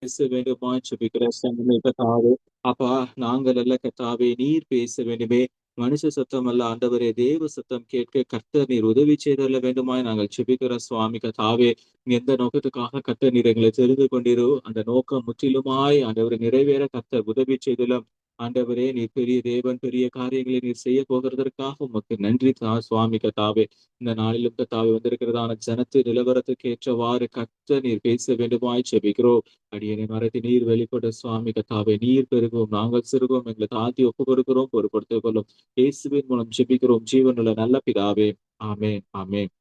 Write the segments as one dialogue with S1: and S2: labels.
S1: பேச வேண்டுமா ஜெபிக்கிற சங்கமே கர்த்தாவே. அப்பா, நாங்கள் அல்ல கர்த்தாவே, நீர் பேச வேண்டுமே. மனுஷ சத்தம் அல்ல ஆண்டவரே, தேவ சத்தம் கேட்க கர்த்தர் நீர் உதவி செய்தருள வேண்டுமாய் நாங்கள் ஜெபிக்கிற சுவாமி கர்த்தாவே. எந்த நோக்கத்துக்காக கர்த்தர் நீர் எங்களை தெரிந்து கொண்டீரோ, அந்த நோக்கம் முற்றிலுமாய் ஆண்டவரே நிறைவேற கர்த்தர் உதவி செய்துள்ள ஆண்டவரே, நீர் பெரிய தேவன், பெரிய காரியங்களை நீர் செய்ய போகிறதற்காக உமக்கு நன்றி சுவாமி கர்த்தாவே. இந்த நாளிலும் கர்த்தாவே வந்திருக்கிறதான ஜனத்து நிலவரத்துக்கு ஏற்றவாறு கர்த்தர் நீர் பேச வேண்டுமாய் ஜெபிக்கிறோம். அடியேனை மறைத்து நீர் வெளிப்பட சுவாமி கர்த்தாவே. நீர் பெருகும், நாங்கள் சிறுகும், எங்களை தாழ்த்தி ஒப்புக் கொடுக்கிறோம், பொறுப்படுத்திக் கொள்ளும். இயேசுவின் மூலம் ஜெபிக்கிறோம் ஜீவனுள்ள நல்ல பிதாவே. ஆமென், ஆமென்.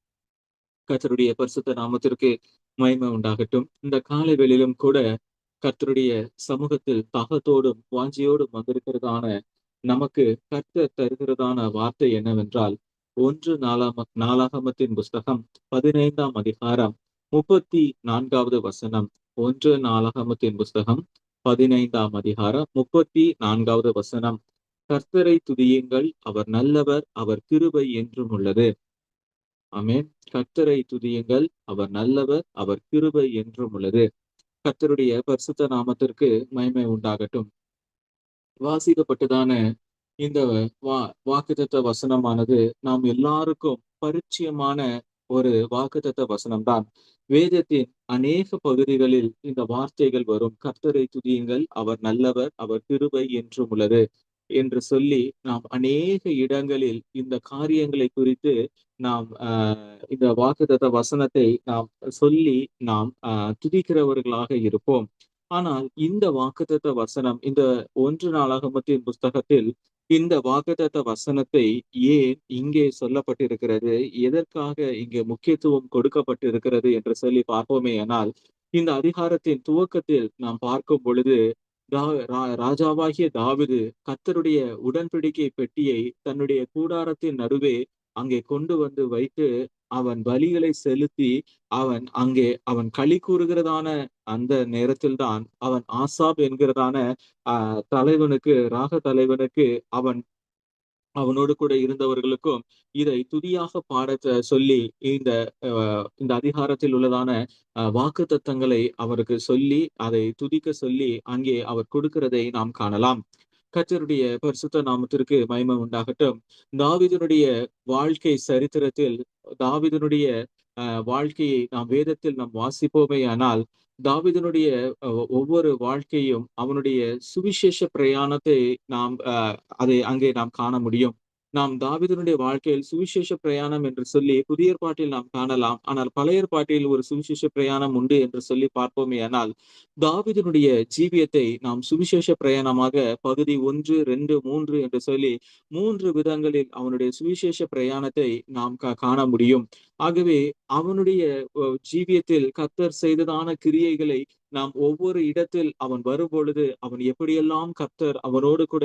S1: கர்த்தருடைய பரிசுத்த நாமத்திற்கு மகிமை உண்டாகட்டும். இந்த காலை வேளையிலும் கூட கர்த்தருடைய சமூகத்தில் தாகத்தோடும் வாஞ்சையோடும் வந்திருக்கிறதான நமக்கு கர்த்தர் தருகிறதான வார்த்தை என்னவென்றால், நாளாகமத்தின் புஸ்தகம் 15ஆம் அதிகாரம் 34வது வசனம். 1 நாளாகமத்தின் புஸ்தகம் 15ஆம் அதிகாரம் 34வது வசனம். கர்த்தரை துதியுங்கள், அவர் நல்லவர், அவர் கிருபை என்றும் உள்ளது. ஆமென். கர்த்தரை துதியுங்கள், அவர் நல்லவர், அவர் கிருபை என்றும் உள்ளது. கர்த்தருடைய பரிசுத்த நாமத்திற்கு மகிமை உண்டாகட்டும். வாசிக்கப்பட்டதான இந்த வாக்குத்தத்த வசனமானது நாம் எல்லாருக்கும் பரிச்சயமான ஒரு வாக்குத்தத்த வசனம்தான். வேதத்தின் அநேக பகுதிகளில் இந்த வார்த்தைகள் வரும். கர்த்தரை துதியுங்கள், அவர் நல்லவர், அவர் கிருபை என்றும் உள்ளது என்று சொல்லி நாம் அநேக இடங்களில் இந்த காரியங்களை குறித்து நாம் இந்த வாக்குத்தத்த வசனத்தை நாம் சொல்லி நாம் துதிக்கிறவர்களாக இருப்போம். ஆனால் இந்த வாக்குத்தத்த வசனம் இந்த 1 நாளாகமத்தின் புஸ்தகத்தில் இந்த வாக்குத்தத்த வசனத்தை ஏன் இங்கே சொல்லப்பட்டிருக்கிறது, எதற்காக இங்கே முக்கியத்துவம் கொடுக்கப்பட்டிருக்கிறது என்று சொல்லி பார்ப்போமேயானால், இந்த அதிகாரத்தின் துவக்கத்தில் நாம் பார்க்கும் பொழுது ராஜாவாகிய தாவீது கர்த்தருடைய உடன்படிக்கை பெட்டியை தன்னுடைய கூடாரத்தின் நடுவே அங்கே கொண்டு வந்து வைத்து அவன் பலிகளை செலுத்தி அவன் களி கூறுகிறதான அந்த நேரத்தில் தான் அவன் ஆசாப் என்கிறதான தலைவனுக்கு ராக தலைவனுக்கு அவனோடு கூட இருந்தவர்களுக்கும் இதை துதியாக பாட சொல்லி இந்த அதிகாரத்தில் உள்ளதான வாக்கு தத்தங்களை அவருக்கு சொல்லி அதை துதிக்க சொல்லி அங்கே அவர் கொடுக்கிறதை நாம் காணலாம். கர்த்தருடைய பரிசுத்த நாமத்திற்கு மகிமை உண்டாகட்டும். தாவீதுனுடைய வாழ்க்கை சரித்திரத்தில் தாவீதுனுடைய வாழ்க்கையை நாம் வேதத்தில் நாம் வாசிப்போமேயானால், தாவீதுனுடைய ஒவ்வொரு வாழ்க்கையும் அவனுடைய சுவிசேஷ பிரயாணத்தை அதை அங்கே நாம் காண முடியும். நாம் தாவீதுனுடைய வாழ்க்கையில் சுவிசேஷ பிரயாணம் என்று சொல்லி புதிய ஏற்பாட்டில் நாம் காணலாம். ஆனால் பழைய ஏற்பாட்டில் ஒரு சுவிசேஷ பிரயாணம் உண்டு என்று சொல்லி பார்ப்போமேயானால், தாவீதுனுடைய ஜீவியத்தை நாம் சுவிசேஷ பிரயாணமாக பகுதி 1, 2, 3 என்று சொல்லி 3 விதங்களில் அவனுடைய சுவிசேஷ பிரயாணத்தை நாம் காண முடியும். ஆகவே அவனுடைய ஜீவியத்தில் கர்த்தர் செய்ததான கிரியைகளை நாம் ஒவ்வொரு இடத்தில் அவன் வரும்பொழுது அவன் எப்படியெல்லாம் கர்த்தர் அவனோடு கூட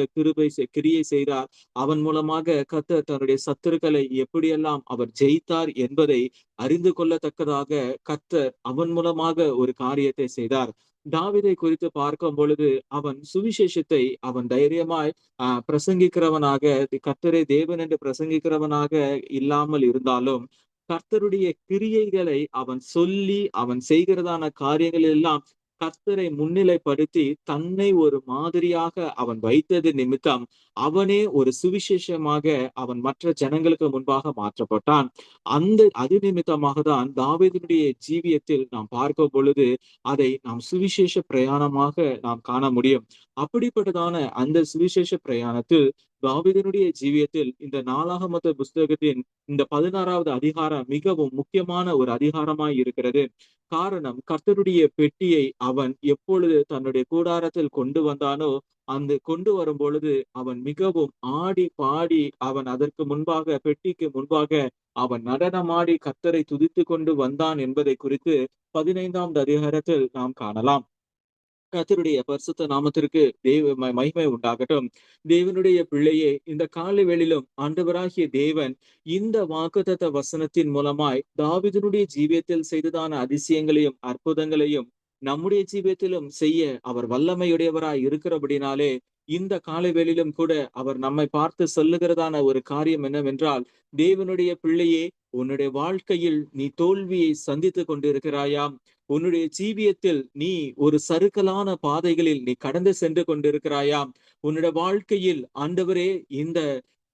S1: கிரியை செய்தார், அவன் மூலமாக கர்த்தர் தன்னுடைய சத்துருக்களை எப்படியெல்லாம் அவர் ஜெயித்தார் என்பதை அறிந்து கொள்ளத்தக்கதாக கர்த்தர் அவன் மூலமாக ஒரு காரியத்தை செய்தார். தாவீதை குறித்து பார்க்கும் பொழுது அவன் சுவிசேஷத்தை அவன் தைரியமாய் பிரசங்கிக்கிறவனாக, கர்த்தரே தேவன் என்று பிரசங்கிக்கிறவனாக இல்லாமல் இருந்தாலும், கர்த்தருடைய கிரியைகளை அவன் சொல்லி அவன் செய்கிறதான காரியங்கள் எல்லாம் கர்த்தரை முன்னிலைப்படுத்தி தன்னை ஒரு மாதிரியாக அவன் வைத்தது நிமித்தம் அவனே ஒரு சுவிசேஷமாக அவன் மற்ற ஜனங்களுக்கு முன்பாக மாற்றப்பட்டான். அது நிமித்தமாக தான் தாவீதுடைய ஜீவியத்தில் நாம் பார்க்கும் பொழுது அதை நாம் சுவிசேஷ பிரயாணமாக நாம் காண முடியும். அப்படிப்பட்டதான அந்த சுவிசேஷ பிரயாணத்தில் தாவீதுடைய ஜீவியத்தில் இந்த நாளாகமத்து புஸ்தகத்தின் இந்த 16வது அதிகாரம் மிகவும் முக்கியமான ஒரு அதிகாரமாய் இருக்கிறது. காரணம், கர்த்தருடைய பெட்டியை அவன் எப்பொழுது தன்னுடைய கூடாரத்தில் கொண்டு வந்தானோ, அந்த கொண்டு வரும் பொழுது அவன் மிகவும் ஆடி பாடி அவன் அதற்கு முன்பாக பெட்டிக்கு முன்பாக அவன் நடனமாடி கர்த்தரை துதித்து கொண்டு வந்தான் என்பதை குறித்து 15ஆம் அதிகாரத்தில் நாம் காணலாம். கர்த்தருடைய பரிசுத்த நாமத்திற்கு மகிமை உண்டாகட்டும். தேவனுடைய பிள்ளையே, இந்த காலை வேளையிலும் ஆண்டவராகிய தேவன் இந்த வாக்குத்தத்த வசனத்தின் மூலமாய் தாவீதுடைய ஜீவியத்தில் செய்ததான அதிசயங்களையும் அற்புதங்களையும் நம்முடைய ஜீவியத்திலும் செய்ய அவர் வல்லமையுடையவராய் இருக்கிறபடினாலே, இந்த காலை வேளையிலும் கூட அவர் நம்மை பார்த்து சொல்லுகிறதான ஒரு காரியம் என்னவென்றால், தேவனுடைய பிள்ளையே, உன்னுடைய வாழ்க்கையில் நீ தோல்வியை சந்தித்துக் கொண்டிருக்கிறாயா? உன்னுடைய ஜீவியத்தில் நீ ஒரு சறுக்கலான பாதைகளில் நீ கடந்து சென்று கொண்டிருக்கிறாயா? உன்னுடைய வாழ்க்கையில் ஆண்டவரே, இந்த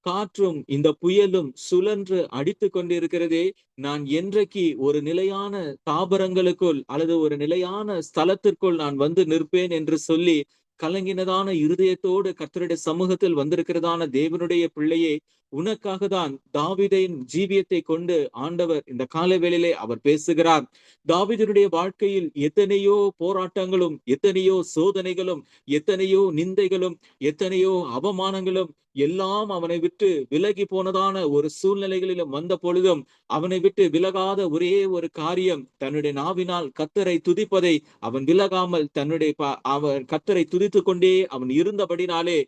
S1: காற்றும் இந்த புயலும் சுழன்று அடித்துக் கொண்டிருக்கிறதே, நான் என்றைக்கு ஒரு நிலையான தாபரங்களுக்குள் அல்லது ஒரு நிலையான ஸ்தலத்திற்குள் நான் வந்து நிற்பேன் என்று சொல்லி கலங்கினதான இருதயத்தோடு கர்த்தருடைய சமூகத்தில் வந்திருக்கிறதான தேவனுடைய பிள்ளையே, உனக்காக தான் தாவீதின் ஜீவியத்தை கொண்டு ஆண்டவர் இந்த காலை வேளையிலே அவர் பேசுகிறார். தாவீதினுடைய வாழ்க்கையில் எத்தனையோ போராட்டங்களும், எத்தனையோ சோதனைகளும், எத்தனையோ நிந்தைகளும், எத்தனையோ அவமானங்களும் எல்லாம் அவனை விட்டு விலகி போனதான ஒரு சூழ்நிலைகளிலும் வந்த பொழுதும், அவனை விட்டு விலகாத ஒரே ஒரு காரியம், தன்னுடைய நாவினால் கர்த்தரை துதிப்பதை அவன் விலகாமல் தன்னுடைய அவன் கர்த்தரை துதித்துக் கொண்டே அவன் இருந்தபடினாலே,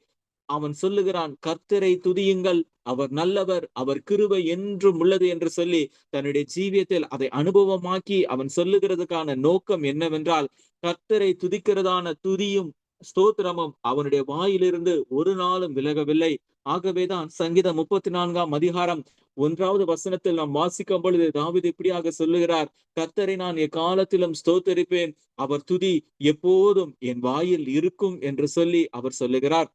S1: அவன் சொல்லுகிறான், கர்த்தரை துதியுங்கள், அவர் நல்லவர், அவர் கிருபை என்றும் உள்ளது என்று சொல்லி தன்னுடைய ஜீவியத்தில் அதை அனுபவமாக்கி அவன் சொல்லுகிறதுக்கான நோக்கம் என்னவென்றால், கர்த்தரை துதிக்கிறதான துதியும் ஸ்தோத்திரமும் அவனுடைய வாயிலிருந்து ஒரு நாளும் விலகவில்லை. ஆகவேதான் சங்கீதம் 34ஆம் அதிகாரம் 1வது வசனத்தில் நாம் வாசிக்கும் பொழுது தாவீது இப்படியாக சொல்லுகிறார், கர்த்தரை நான் எக்காலத்திலும் ஸ்தோத்தரிப்பேன், அவர் துதி எப்போதும் என் வாயில் இருக்கும் என்று சொல்லி அவர் சொல்லுகிறார்.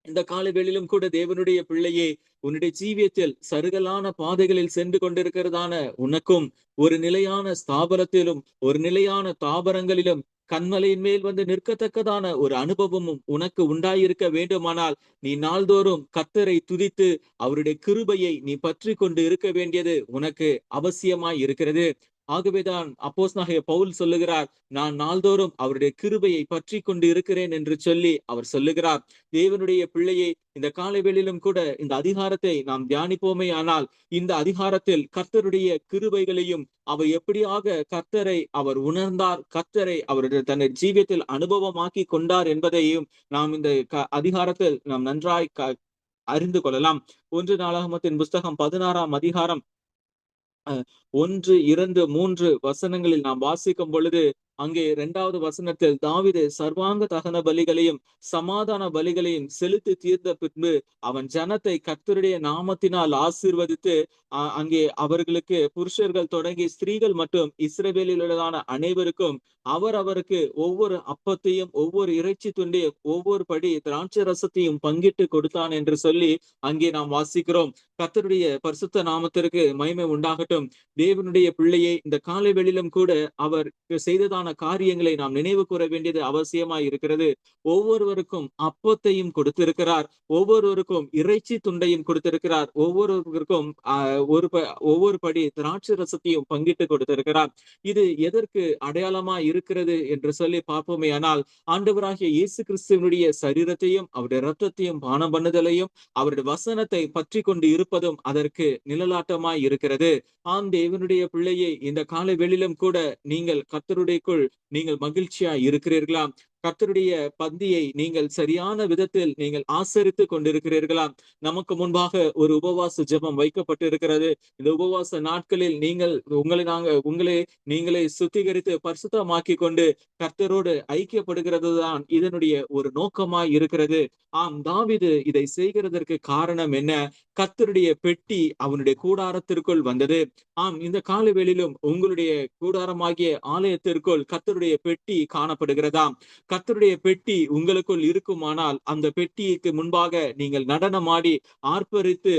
S1: இந்த காலவேளையிலும் கூட தேவனுடைய பிள்ளையே, உன்னுடைய ஜீவியத்தில் சருகலான பாதைகளில் சென்று கொண்டிருக்கிறதான உனக்கும் ஒரு நிலையான ஸ்தாபனத்திலும் ஒரு நிலையான தாபரங்களிலும் கன்மலையின் மேல் வந்து நிற்கத்தக்கதான ஒரு அனுபவமும் உனக்கு உண்டாயிருக்க வேண்டுமானால், நீ நாள்தோறும் கர்த்தரை துதித்து அவருடைய கிருபையை நீ பற்றி கொண்டு இருக்க வேண்டியது உனக்கு அவசியமாய் இருக்கிறது. ஆகவேதான் அப்போஸ்தலனாகிய பவுல் சொல்லுகிறார், நான் நாள்தோறும் அவருடைய கிருபையை பற்றி கொண்டு இருக்கிறேன் என்று சொல்லி அவர் சொல்லுகிறார். தேவனுடைய பிள்ளையை, இந்த காலை வேளையிலும் கூட இந்த அதிகாரத்தை நாம் தியானிப்போமே ஆனால், இந்த அதிகாரத்தில் கர்த்தருடைய கிருபைகளையும் அவர் எப்படியாக கர்த்தரை அவர் உணர்ந்தார், கர்த்தரை அவருடைய தன்னை ஜீவியத்தில் அனுபவமாக்கி கொண்டார் என்பதையும் நாம் இந்த அதிகாரத்தில் நாம் நன்றாய் அறிந்து கொள்ளலாம். 1 நாளாகமத்தின் புஸ்தகம் 16ஆம் அதிகாரம் 1, 2, 3 வசனங்களில் நாம் வாசிக்கும் பொழுது, அங்கே 2வது வசனத்தில் தாவீது சர்வாங்க தகன பலிகளையும் சமாதான பலிகளையும் செலுத்தி தீர்ந்த பின்பு அவன் ஜனத்தை கர்த்தருடைய நாமத்தினால் ஆசீர்வதித்து அங்கே அவர்களுக்கு புருஷர்கள் தொடங்கி ஸ்திரீகள் மற்றும் இஸ்ரவேலில் உள்ளதான அனைவருக்கும் அவருக்கு ஒவ்வொரு அப்பத்தையும் ஒவ்வொரு இறைச்சி துண்டையும் ஒவ்வொரு படி திராட்சை ரசத்தையும் பங்கிட்டு கொடுத்தான் என்று சொல்லி அங்கே நாம் வாசிக்கிறோம். கர்த்தருடைய பரிசுத்த நாமத்திற்கு மகிமை உண்டாகட்டும். தேவனுடைய பிள்ளையை, இந்த காலை வேளையிலும் கூட அவர் செய்ததான காரியங்களை நாம் நினைவு கூற வேண்டியது அவசியமாய் இருக்கிறது. ஒவ்வொருவருக்கும் அப்பத்தையும் கொடுத்திருக்கிறார், ஒவ்வொருவருக்கும் இறைச்சி துண்டையும் கொடுத்திருக்கிறார், ஒவ்வொருவருக்கும் ஒவ்வொரு படி திராட்சை ரசத்தையும் பங்கிட்டு கொடுத்திருக்கிறார். இது எதற்கு அடையாளமா இருக்கிறது என்று சொல்லி பார்ப்போமே ஆனால், ஆண்டவராகிய இயேசு கிறிஸ்துவனுடைய சரீரத்தையும் அவருடைய ரத்தத்தையும் பானம் பண்ணுதலையும் அவருடைய வசனத்தை பற்றி கொண்டு இருப்பதும் அதற்கு நிழலாட்டமாய் இருக்கிறது. ஆம் தேவனுடைய பிள்ளையை, இந்த காலை வேளையிலும் கூட நீங்கள் கர்த்தருடையக்குள் நீங்கள் மகிழ்ச்சியா இருக்கிறீர்களா? கர்த்தருடைய பந்தியை நீங்கள் சரியான விதத்தில் நீங்கள் ஆசரித்து கொண்டிருக்கிறீர்களா? நமக்கு முன்பாக ஒரு உபவாச ஜெபம் வைக்கப்பட்டிருக்கிறது. இந்த உபவாச நாட்களில் நீங்கள் உங்களை நீங்களே சுத்திகரித்து பரிசுத்தமாக்கி கொண்டு கர்த்தரோடு ஐக்கியப்படுகிறது தான் இதனுடைய ஒரு நோக்கமாய் இருக்கிறது. ஆம், தாவீது இதை செய்கிறதற்கு காரணம் என்ன? கர்த்தருடைய பெட்டி அவனுடைய கூடாரத்திற்குள் வந்தது. ஆம், இந்த காலவேளையிலும் உங்களுடைய கூடாரமாகிய ஆலயத்திற்குள் கர்த்தருடைய பெட்டி காணப்படுகிறதா? கர்த்தருடைய பெட்டி உங்களுக்குள் இருக்குமானால், அந்த பெட்டிக்கு முன்பாக நீங்கள் நடனமாடி ஆர்ப்பரித்து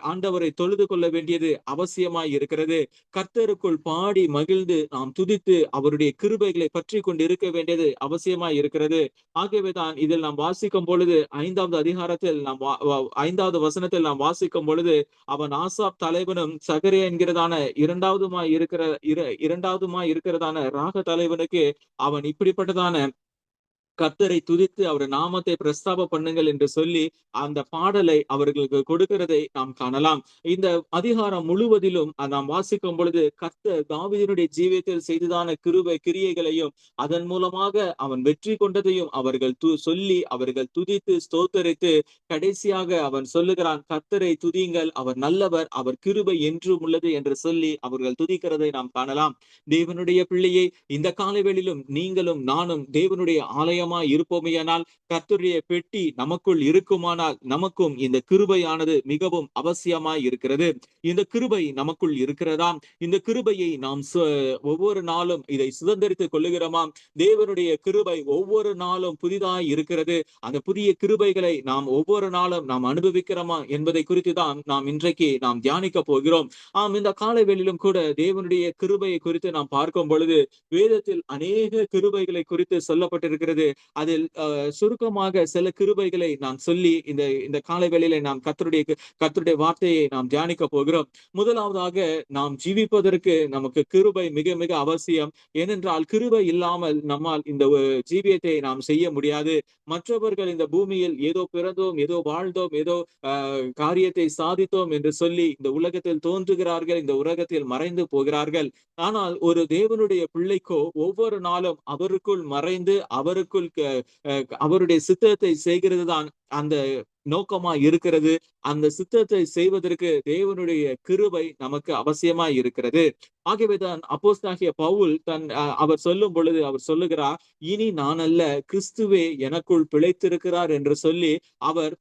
S1: ஆண்டவரை தொழுது கொள்ள வேண்டியது அவசியமாய் இருக்கிறது. கர்த்தருக்குள் பாடி மகிழ்ந்து நாம் துதித்து அவருடைய கிருபைகளை பற்றி கொண்டு இருக்க வேண்டியது அவசியமாய் இருக்கிறது. ஆகவேதான் இதில் நாம் வாசிக்கும் பொழுது 5வது அதிகாரத்தில் நாம் 5வது வசனத்தில் நாம் வாசிக்கும் பொழுது, அவன் ஆசாப் தலைவனும் சகரியா என்கிறதான இரண்டாவதுமாய் இருக்கிறதான ராக தலைவனுக்கு அவன் இப்படிப்பட்டதான கர்த்தரை துதித்து அவர் நாமத்தை பிரஸ்தாப பண்ணுங்கள் என்று சொல்லி அந்த பாடலை அவர்களுக்கு கொடுக்கிறதை நாம் காணலாம். இந்த அதிகாரம் முழுவதிலும் நாம் வாசிக்கும் பொழுது கர்த்தர் தாவீதினுடைய ஜீவியத்தில் செய்ததான கிருபை கிரியைகளையும் அதன் மூலமாக அவன் வெற்றி கொண்டதையும் அவர்கள் சொல்லி அவர்கள் துதித்து ஸ்தோத்தரித்து கடைசியாக அவன் சொல்லுகிறான், கர்த்தரை துதியுங்கள், அவர் நல்லவர், அவர் கிருபை என்றும் உள்ளது என்று சொல்லி அவர்கள் துதிக்கிறதை நாம் காணலாம். தேவனுடைய பிள்ளையை, இந்த காலவெளியிலும் நீங்களும் நானும் தேவனுடைய ஆலயம் உண்மையமாய் இருப்போமேயானால், கர்த்தருடைய பெட்டி நமக்குள் இருக்குமானால், நமக்கும் இந்த கிருபையானது மிகவும் அவசியமாய் இருக்கிறது. இந்த கிருபை நமக்குள் இருக்கிறதாம். இந்த கிருபையை நாம் ஒவ்வொரு நாளும் இதை சுதந்தரித்துக் கொள்ளுகிறோமாம். தேவனுடைய கிருபை ஒவ்வொரு நாளும் புதிதாய் இருக்கிறது. அந்த புதிய கிருபைகளை நாம் ஒவ்வொரு நாளும் நாம் அனுபவிக்கிறோமா என்பதை குறித்து தான் நாம் இன்றைக்கு நாம் தியானிக்க போகிறோம். இந்த காலை வேளையிலும் கூட தேவனுடைய கிருபையை குறித்து நாம் பார்க்கும் பொழுது, வேதத்தில் அநேக கிருபைகளை குறித்து சொல்லப்பட்டிருக்கிறது. அதில் சுருக்கமாக சில கிருபைகளை நான் சொல்லி இந்த இந்த காலை வேளையில நாம் கர்த்தருடைய வார்த்தையை நாம் தியானிக்க போகிறோம். முதலாவதாக, நாம் ஜீவிப்பதற்கு நமக்கு கிருபை மிக மிக அவசியம். ஏனென்றால் கிருபை இல்லாமல் நம்மால் இந்த ஜீவியத்தை நாம் செய்ய முடியாது. மற்றவர்கள் இந்த பூமியில் ஏதோ பிறந்தோம், ஏதோ வாழ்ந்தோம், ஏதோ காரியத்தை சாதித்தோம் என்று சொல்லி இந்த உலகத்தில் தோன்றுகிறார்கள், இந்த உலகத்தில் மறைந்து போகிறார்கள். ஆனால் ஒரு தேவனுடைய பிள்ளைக்கோ ஒவ்வொரு நாளும் அவருக்குள் மறைந்து அவருக்குள் அவருடைய சித்தத்தை செய்கிறது தான் அந்த நோக்கமா இருக்கிறது. அந்த சித்தத்தை செய்வதற்கு தேவனுடைய கிருபை நமக்கு அவசியமா இருக்கிறது. ஆகவேதான் அப்போஸ்தலனாகிய பவுல் அவர் சொல்லும் பொழுது அவர் சொல்லுகிறார், இனி நான் அல்ல, கிறிஸ்துவே எனக்குள் பிழைத்திருக்கிறார் என்று சொல்லி அவர்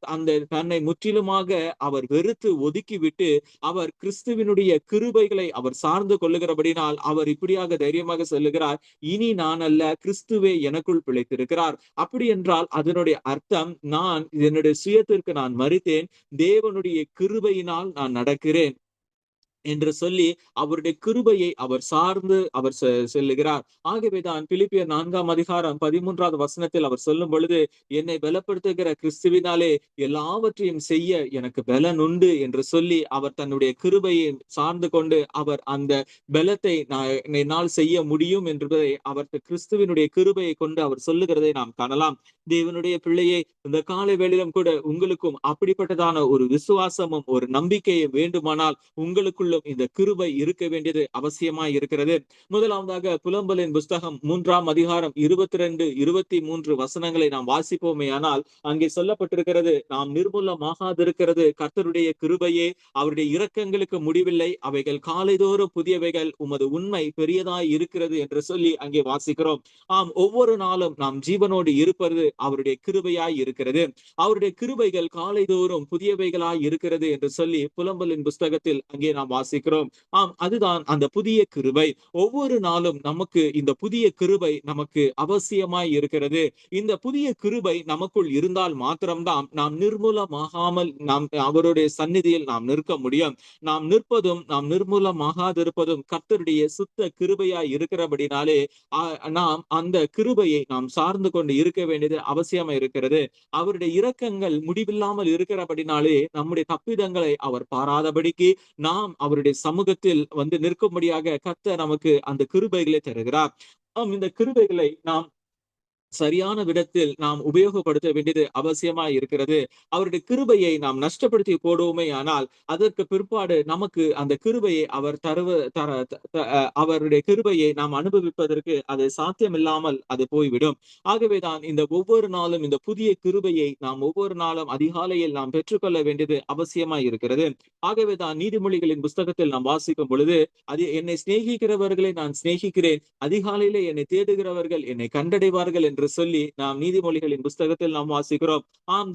S1: தன்னை முற்றிலுமாக அவர் வெறுத்து ஒதுக்கிவிட்டு அவர் கிறிஸ்துவினுடைய கிருபைகளை அவர் சார்ந்து கொள்ளுகிறபடினால் அவர் இப்படியாக தைரியமாக சொல்லுகிறார், இனி நான் அல்ல, கிறிஸ்துவே எனக்குள் பிழைத்திருக்கிறார். அப்படி என்றால் அதனுடைய அர்த்தம், நான் என்னுடைய சுயத்திற்கு நான் மரித்தேன், தேவனுடைய கிருபையினால் நான் நடக்கிறேன் என்று சொல்லி அவருடைய கிருபையை அவர் சார்ந்து அவர் செல்லுகிறார். ஆகவேதான் பிலிப்பியர் 4ஆம் அதிகாரம் 13வது வசனத்தில் அவர் சொல்லும் பொழுது, என்னை பலப்படுத்துகிற கிறிஸ்துவினாலே எல்லாவற்றையும் செய்ய எனக்கு பலன் உண்டு என்று சொல்லி அவர் தன்னுடைய கிருபையை சார்ந்து கொண்டு அவர் அந்த பலத்தை என்னால் செய்ய முடியும் என்பதை அவர் கிறிஸ்துவினுடைய கிருபையை கொண்டு அவர் சொல்லுகிறதை நாம் காணலாம். தேவனுடைய பிள்ளையை இந்த காலை வேளையிலும் கூட உங்களுக்கும் அப்படிப்பட்டதான ஒரு விசுவாசமும் ஒரு நம்பிக்கையும் வேண்டுமானால் உங்களுக்குள்ளும் இந்த கிருபை இருக்க வேண்டியது அவசியமாய் இருக்கிறது. முதலாவதாக புலம்பலின் புஸ்தகம் 3ஆம் அதிகாரம் 22, 23 வசனங்களை நாம் வாசிப்போமே ஆனால் அங்கே சொல்லப்பட்டிருக்கிறது, நாம் நிர்மூலமாகாதிருக்கிறது கர்த்தருடைய கிருபையே, அவருடைய இரக்கங்களுக்கு முடிவில்லை, அவைகள் காலைதோறும் புதியவைகள், உமது உண்மை பெரியதாய் இருக்கிறது என்று சொல்லி அங்கே வாசிக்கிறோம். ஒவ்வொரு நாளும் நாம் ஜீவனோடு இருப்பது அவருடைய கிருபையாய் இருக்கிறது. அவருடைய கிருபைகள் காலைதோறும் புதியவைகளாய் இருக்கிறது என்று சொல்லி புலம்பலின் புஸ்தகத்தில் அங்கே நாம் வாசிக்கிறோம். அதுதான் அந்த புதிய கிருபை. ஒவ்வொரு நாளும் நமக்கு இந்த புதிய கிருபை நமக்கு அவசியமாய் இருக்கிறது. இந்த புதிய கிருபை நமக்குள் இருந்தால் மாத்திரம்தான் நாம் நிர்மூலமாகாமல் நாம் அவருடைய சந்நிதியில் நாம் நிற்க முடியும். நாம் நிற்பதும் நாம் நிர்மூலமாகாதிருப்பதும் கர்த்தருடைய சுத்த கிருபையாய் இருக்கிறபடினாலே நாம் அந்த கிருபையை நாம் சார்ந்து கொண்டு இருக்க வேண்டியது அவசியமா இருக்கிறது. அவருடைய இரக்கங்கள் முடிவில்லாமல் இருக்கிறபடினாலே நம்முடைய தப்பிதங்களை அவர் பாராதபடிக்கு நாம் அவருடைய சமூகத்தில் வந்து நிற்கும்படியாக கர்த்தர் நமக்கு அந்த கிருபைகளை தருகிறார். இந்த கிருபைகளை நாம் சரியான விதத்தில் நாம் உபயோகப்படுத்த வேண்டியது அவசியமா இருக்கிறது. அவருடைய கிருபையை நாம் நஷ்டப்படுத்தி போடுவோமே ஆனால் அதற்கு பிற்பாடு நமக்கு அந்த கிருபையை அவர் அவருடைய கிருபையை நாம் அனுபவிப்பதற்கு அது சாத்தியமில்லாமல் அது போய்விடும். ஆகவேதான் இந்த ஒவ்வொரு நாளும் இந்த புதிய கிருபையை நாம் ஒவ்வொரு நாளும் அதிகாலையில் நாம் பெற்றுக்கொள்ள வேண்டியது அவசியமா இருக்கிறது. ஆகவேதான் நீதிமொழிகளின் புஸ்தகத்தில் நாம் வாசிக்கும் பொழுது, அது என்னை சிநேகிக்கிறவர்களை நான் சிநேகிக்கிறேன், அதிகாலையிலே என்னை தேடுகிறவர்கள் என்னை கண்டடைவார்கள் என்று சொல்லி நாம் நீதிமொழிகளின் புஸ்தகத்தில் நாம் வாசிக்கிறோம்.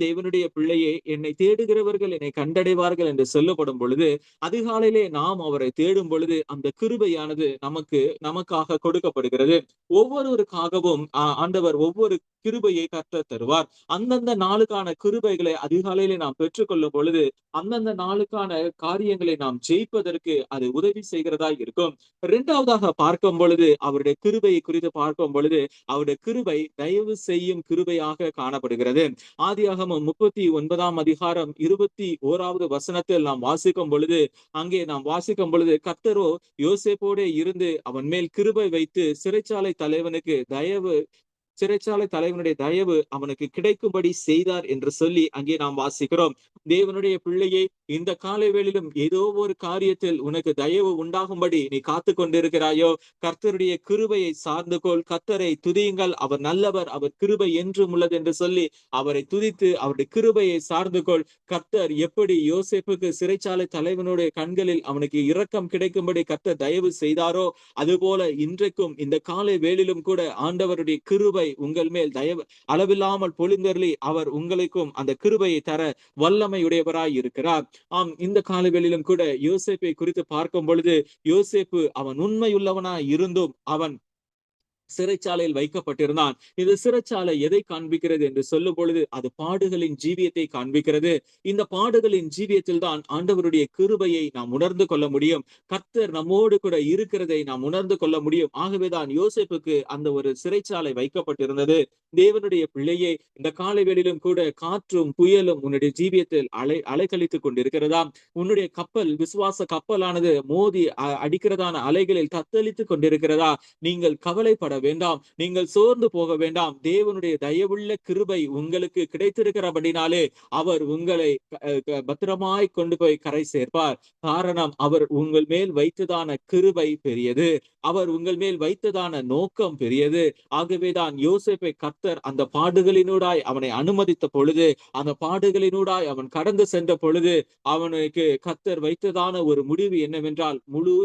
S1: தேவனுடைய பிள்ளையே, என்னை தேடுகிறவர்கள் என்னை கண்டடைவார்கள் என்று சொல்லப்படும் பொழுது அதிகாலையிலே நாம் அவரை தேடும் பொழுது அந்த கிருபையானது நமக்காக கொடுக்கப்படுகிறது. ஒவ்வொருவருக்காகவும் ஆண்டவர் ஒவ்வொரு கிருபையை கர்த்தர் தருவார். அந்தந்த நாளுக்கான கிருபைகளை அதிகாலையிலே நாம் பெற்றுக்கொள்ளும் பொழுது அந்தந்த நாளுக்கான காரியங்களை நாம் ஜெயிப்பதற்கு அது உதவி செய்கிறதா இருக்கும். இரண்டாவதாக பார்க்கும் பொழுது அவருடைய கிருபையை குறித்து பார்க்கும் பொழுது அவருடைய கிருபை தயவு செய்யும் கிருபையாக காணப்படுகிறது. ஆதியாகமம் 39ஆம் அதிகாரம் 21வது வசனத்தில் நாம் வாசிக்கும் பொழுது கர்த்தரோ யோசேப்போடே இருந்து அவன் மேல் கிருபை வைத்து சிறைச்சாலை தலைவனுடைய தயவு அவனுக்கு கிடைக்கும்படி செய்தார் என்று சொல்லி அங்கே நாம் வாசிக்கிறோம். தேவனுடைய பிள்ளையை, இந்த காலை வேளையிலும் ஏதோ ஒரு காரியத்தில் உனக்கு தயவு உண்டாகும்படி நீ காத்து கொண்டிருக்கிறாயோ, கர்த்தருடைய கிருபையை சார்ந்து கொள், கர்த்தரை துதியுங்கள், அவர் நல்லவர், அவர் கிருபை என்றும் உள்ளது என்று சொல்லி அவரை துதித்து அவருடைய கிருபையை சார்ந்து கொள். கர்த்தர் எப்படி யோசேப்புக்கு சிறைச்சாலை தலைவனுடைய கண்களில் அவனுக்கு இரக்கம் கிடைக்கும்படி கர்த்தர் தயவு செய்தாரோ, அதுபோல இன்றைக்கும் இந்த காலை வேளையிலும் கூட ஆண்டவருடைய கிருபை கிருபை உங்கள் மேல் தயவு அளவில்லாமல் பொழிந்தருளி அவர் உங்களுக்கும் அந்த கிருபையை தர வல்லமையுடையவராய் இருக்கிறார். ஆம், இந்த காலவெளியிலும் கூட யோசேப்பை குறித்து பார்க்கும் பொழுது, யோசேப்பு அவன் உண்மையுள்ளவனாய் இருந்தும் அவன் சிறைச்சாலையில் வைக்கப்பட்டிருந்தான். இந்த சிறைச்சாலை எதை காண்பிக்கிறது என்று சொல்லும் பொழுது, அது பாடுகளின் ஜீவியத்தை காண்பிக்கிறது. இந்த பாடுகளின் ஜீவியத்தில் தான் ஆண்டவருடைய கிருபையை நாம் உணர்ந்து கொள்ள முடியும். கர்த்தர் நம்மோடு கூட இருக்கிறதை நாம் உணர்ந்து கொள்ள முடியும். ஆகவேதான் யோசேப்புக்கு அந்த ஒரு சிறைச்சாலை வைக்கப்பட்டிருந்தது. தேவனுடைய பிள்ளையே, இந்த காலைவேளையிலும் கூட காற்றும் புயலும் உன்னுடைய ஜீவியத்தில் அலைக்கழித்துக் கொண்டிருக்கிறதா? உன்னுடைய கப்பல், விசுவாச கப்பலானது மோதி அடிக்கிறதான அலைகளில் தத்தளித்துக் கொண்டிருக்கிறதா? நீங்கள் கவலைப்பட வேண்டாம், நீங்கள் சோர்ந்து போக வேண்டாம். தேவனுடைய தயவுள்ள கிருபை உங்களுக்கு கிடைத்திருக்கிறபடினாலே அவர் உங்களை பத்திரமாய் கொண்டு போய் கரை சேர்ப்பார். காரணம், அவர் உங்கள் மேல் வைத்ததான கிருபை பெரியது, அவர் உங்கள் மேல் வைத்ததான நோக்கம் பெரியது. ஆகவேதான் யோசேப்பை கர்த்தர் அந்த பாடுகளினூடாய் அவனை அனுமதித்த பொழுது, அந்த பாடுகளினூடாய் அவன் கடந்து சென்ற பொழுது, அவனுக்கு கர்த்தர் வைத்ததான ஒரு முடிவு என்னவென்றால், முழு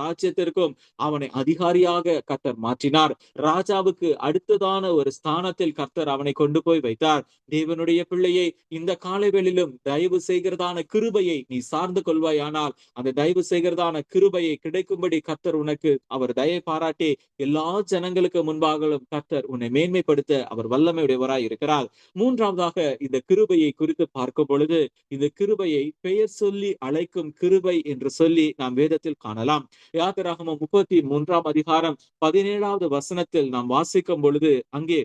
S1: ராஜ்யத்திற்கும் அவனை அதிகாரியாக கர்த்தர் மாற்றினார். ராஜாவுக்கு அடுத்ததான ஒரு ஸ்தானத்தில் கர்த்தர் அவனை கொண்டு போய் வைத்தார். தேவனுடைய பிள்ளையை, இந்த காலைகளிலும் தயவு செய்கிறதான கிருபையை நீ சார்ந்து கொள்வாயானால், அந்த தயவு செய்கிறதான கிருபையை கிடைக்கும்படி கர்த்தர் உனக்கு அவர் தயை பாராட்டி எல்லா ஜனங்களுக்கு முன்பாகவும் கர்த்தர் உன்னை மேன்மைப்படுத்த அவர் வல்லமையுடையவராய் இருக்கிறார். மூன்றாவதாக இந்த கிருபையை குறித்து பார்க்கும் பொழுது, இந்த கிருபையை பெயர் சொல்லி அழைக்கும் கிருபை என்று சொல்லி நாம் வேதத்தில் காணலாம். யாத்திராகமம் 33ஆம் அதிகாரம் 17வது வசனத்தில் நாம் வாசிக்கும் பொழுது, அங்கே